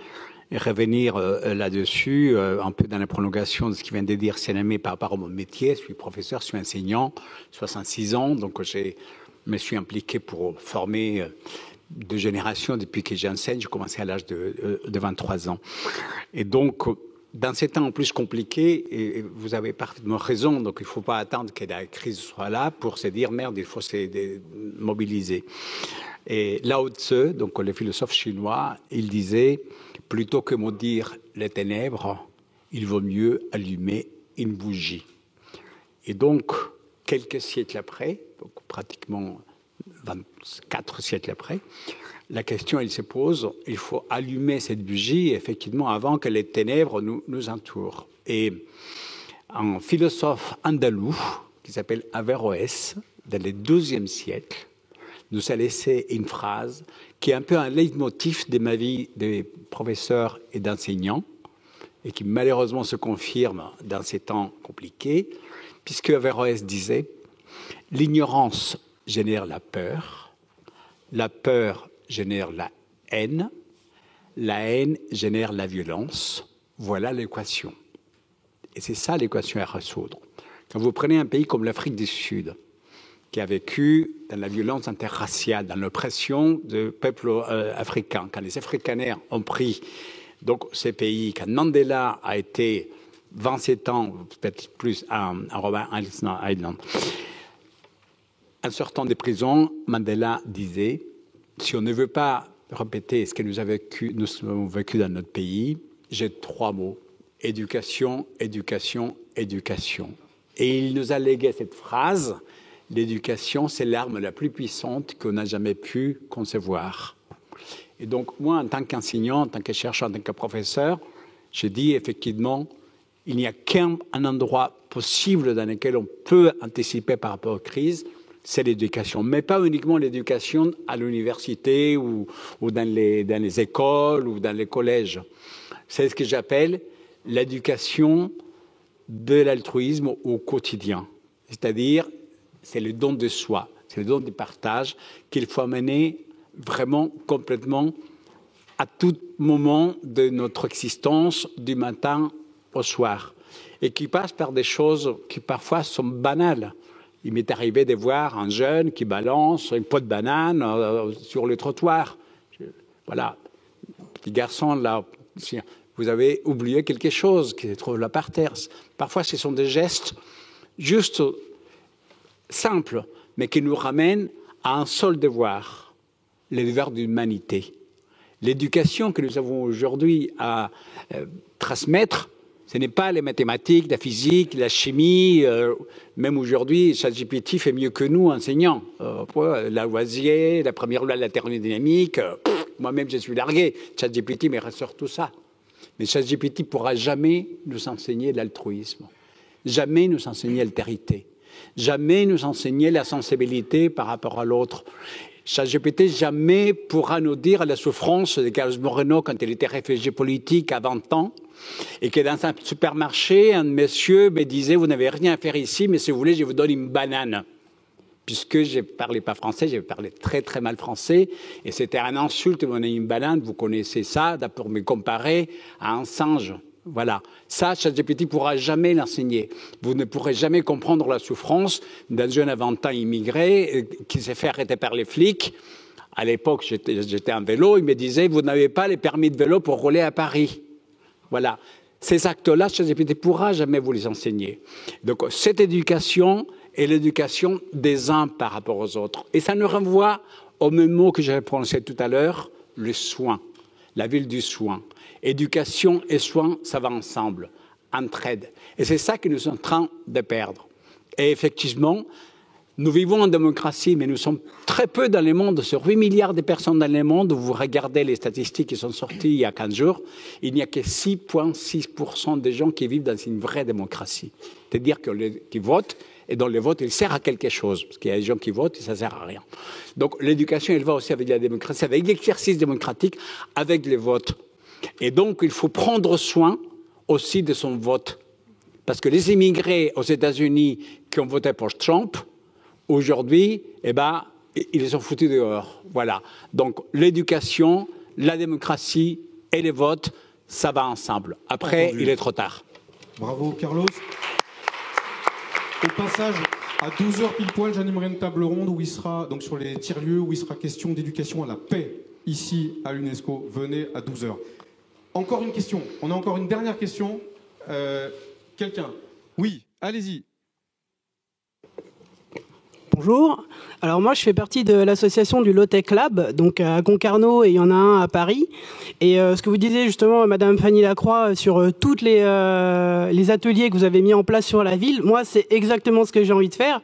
revenir là-dessus, un peu dans la prolongation de ce qui vient de dire Sénémé par rapport à mon métier. Je suis professeur, je suis enseignant, 66 ans, donc je me suis impliqué pour former 2 générations depuis que j'enseigne. J'ai commencé à l'âge de 23 ans. Et donc, dans ces temps en plus compliqués, et vous avez parfaitement raison, donc il ne faut pas attendre que la crise soit là pour se dire merde, il faut se mobiliser. Et Lao Tzu, donc le philosophe chinois, il disait plutôt que maudire les ténèbres, il vaut mieux allumer une bougie. Et donc, quelques siècles après, donc pratiquement 24 siècles après, la question, elle se pose, il faut allumer cette bougie, effectivement, avant que les ténèbres nous entourent. Et un philosophe andalou, qui s'appelle Averroès, dans le XIIe siècle, nous a laissé une phrase qui est un peu un leitmotiv de ma vie de professeur et d'enseignant, et qui malheureusement se confirme dans ces temps compliqués, puisque Averroès disait « L'ignorance génère la peur génère la haine génère la violence. Voilà l'équation. » Et c'est ça l'équation à résoudre. Quand vous prenez un pays comme l'Afrique du Sud, qui a vécu dans la violence interraciale, dans l'oppression du peuple africain, quand les Afrikaners ont pris donc ces pays, quand Mandela a été 27 ans, peut-être plus, à Robben Island, en sortant des prisons, Mandela disait « Si on ne veut pas répéter ce que nous avons vécu dans notre pays, j'ai 3 mots. Éducation, éducation, éducation. » Et il nous a légué cette phrase « L'éducation, c'est l'arme la plus puissante qu'on n'a jamais pu concevoir. » Et donc, moi, en tant qu'enseignant, en tant que chercheur, en tant que professeur, je dis effectivement, il n'y a qu'un endroit possible dans lequel on peut anticiper par rapport aux crises, c'est l'éducation. Mais pas uniquement l'éducation à l'université ou dans les écoles ou dans les collèges. C'est ce que j'appelle l'éducation de l'altruisme au quotidien. C'est-à-dire, c'est le don de soi, c'est le don du partage qu'il faut amener vraiment complètement à tout moment de notre existence, du matin au soir, et qui passe par des choses qui parfois sont banales. Il m'est arrivé de voir un jeune qui balance une peau de banane sur le trottoir. Voilà, petit garçon là, vous avez oublié quelque chose qui se trouve là par terre. Parfois, ce sont des gestes juste simples, mais qui nous ramènent à un seul devoir, le devoir d'humanité. L'éducation que nous avons aujourd'hui à transmettre, ce n'est pas les mathématiques, la physique, la chimie. Même aujourd'hui, ChatGPT fait mieux que nous, enseignants. Lavoisier, la première loi de la thermodynamique, moi-même je suis largué. ChatGPT me ressort tout ça. Mais ChatGPT ne pourra jamais nous enseigner l'altruisme, jamais nous enseigner l'altérité, jamais nous enseigner la sensibilité par rapport à l'autre. ChatGPT jamais pourra nous dire la souffrance de Carlos Moreno quand il était réfugié politique à 20 ans et que dans un supermarché, un monsieur me disait « Vous n'avez rien à faire ici, mais si vous voulez, je vous donne une banane. » puisque je ne parlais pas français, je parlais très très mal français, et c'était un insulte, mon ami Balinde, vous connaissez ça, pour me comparer à un singe. Voilà. Ça, ChatGPT ne pourra jamais l'enseigner. Vous ne pourrez jamais comprendre la souffrance d'un jeune à 20 ans immigré qui s'est fait arrêter par les flics. À l'époque, j'étais en vélo, il me disait, vous n'avez pas les permis de vélo pour rouler à Paris. Voilà. Ces actes-là, ChatGPT ne pourra jamais vous les enseigner. Donc, cette éducation est l'éducation des uns par rapport aux autres. Et ça nous renvoie au même mot que j'avais prononcé tout à l'heure, le soin, la ville du soin. Éducation et soins, ça va ensemble, entraide. Et c'est ça que nous sommes en train de perdre. Et effectivement, nous vivons en démocratie, mais nous sommes très peu dans le monde. Sur 8 milliards de personnes dans le monde, vous regardez les statistiques qui sont sorties il y a 15 jours, il n'y a que 6,6% des gens qui vivent dans une vraie démocratie. C'est-à-dire qui votent, et dans le vote, il sert à quelque chose. Parce qu'il y a des gens qui votent et ça ne sert à rien. Donc l'éducation, elle va aussi avec la démocratie, avec l'exercice démocratique, avec les votes. Et donc, il faut prendre soin aussi de son vote. Parce que les immigrés aux États-Unis qui ont voté pour Trump, aujourd'hui, eh ben, ils les sont foutus dehors. Voilà. Donc, l'éducation, la démocratie et les votes, ça va ensemble. Après, entendu. Il est trop tard. Bravo, Carlos. Au passage, à 12h pile poil, j'animerai une table ronde où il sera, donc sur les tiers-lieux, où il sera question d'éducation à la paix, ici, à l'UNESCO. Venez à 12h. Encore une question. On a encore une dernière question. Quelqu'un? Oui, allez-y. Bonjour. Alors moi, je fais partie de l'association du Low-Tech Lab, donc à Concarneau, et il y en a un à Paris. Et ce que vous disiez justement, Madame Fanny Lacroix, sur toutes les ateliers que vous avez mis en place sur la ville, moi, c'est exactement ce que j'ai envie de faire.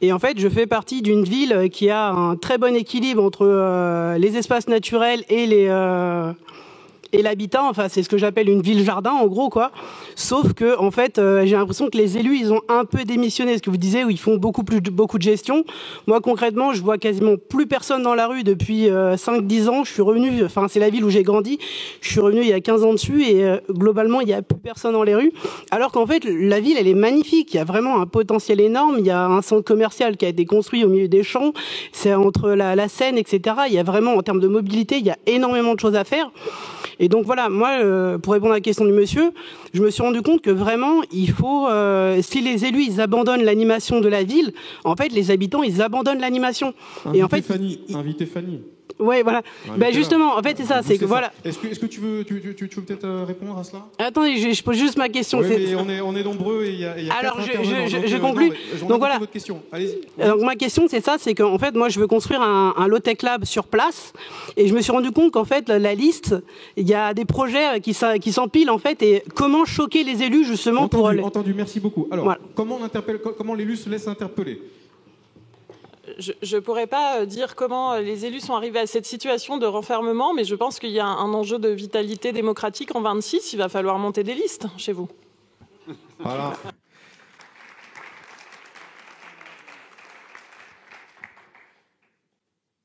Et en fait, je fais partie d'une ville qui a un très bon équilibre entre les espaces naturels et l'habitat. Enfin, c'est ce que j'appelle une ville-jardin, en gros, quoi. Sauf que, en fait, j'ai l'impression que les élus, ils ont un peu démissionné. Ce que vous disiez, où ils font beaucoup de gestion. Moi, concrètement, je vois quasiment plus personne dans la rue depuis 5-10 ans. Je suis revenu, enfin, c'est la ville où j'ai grandi. Je suis revenu il y a 15 ans dessus et globalement, il n'y a plus personne dans les rues. Alors qu'en fait, la ville, elle est magnifique. Il y a vraiment un potentiel énorme. Il y a un centre commercial qui a été construit au milieu des champs. C'est entre la Seine, etc. Il y a vraiment, en termes de mobilité, il y a énormément de choses à faire. Et donc voilà, moi, pour répondre à la question du monsieur, je me suis rendu compte que vraiment, il faut, si les élus, ils abandonnent l'animation de la ville, en fait, les habitants, ils abandonnent l'animation. Et en fait, invitez Fanny. Ouais, voilà. Ben justement, en fait, c'est ça, c'est que voilà. Est-ce que tu veux peut-être répondre à cela? Attendez, je pose juste ma question. Oui, mais on est nombreux et il y a alors, je conclus. Donc voilà. Votre question. Allez-y. Donc ma question, c'est ça, c'est qu'en fait, moi, je veux construire un low-tech lab sur place, et je me suis rendu compte qu'en fait, la liste, il y a des projets qui s'empilent en fait, et comment choquer les élus justement Entendu. Merci beaucoup. Alors, voilà. Comment l'élu se laisse interpeller? Je ne pourrais pas dire comment les élus sont arrivés à cette situation de renfermement, mais je pense qu'il y a un enjeu de vitalité démocratique en 26. Il va falloir monter des listes chez vous. Voilà.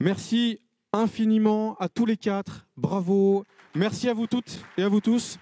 Merci infiniment à tous les quatre. Bravo. Merci à vous toutes et à vous tous.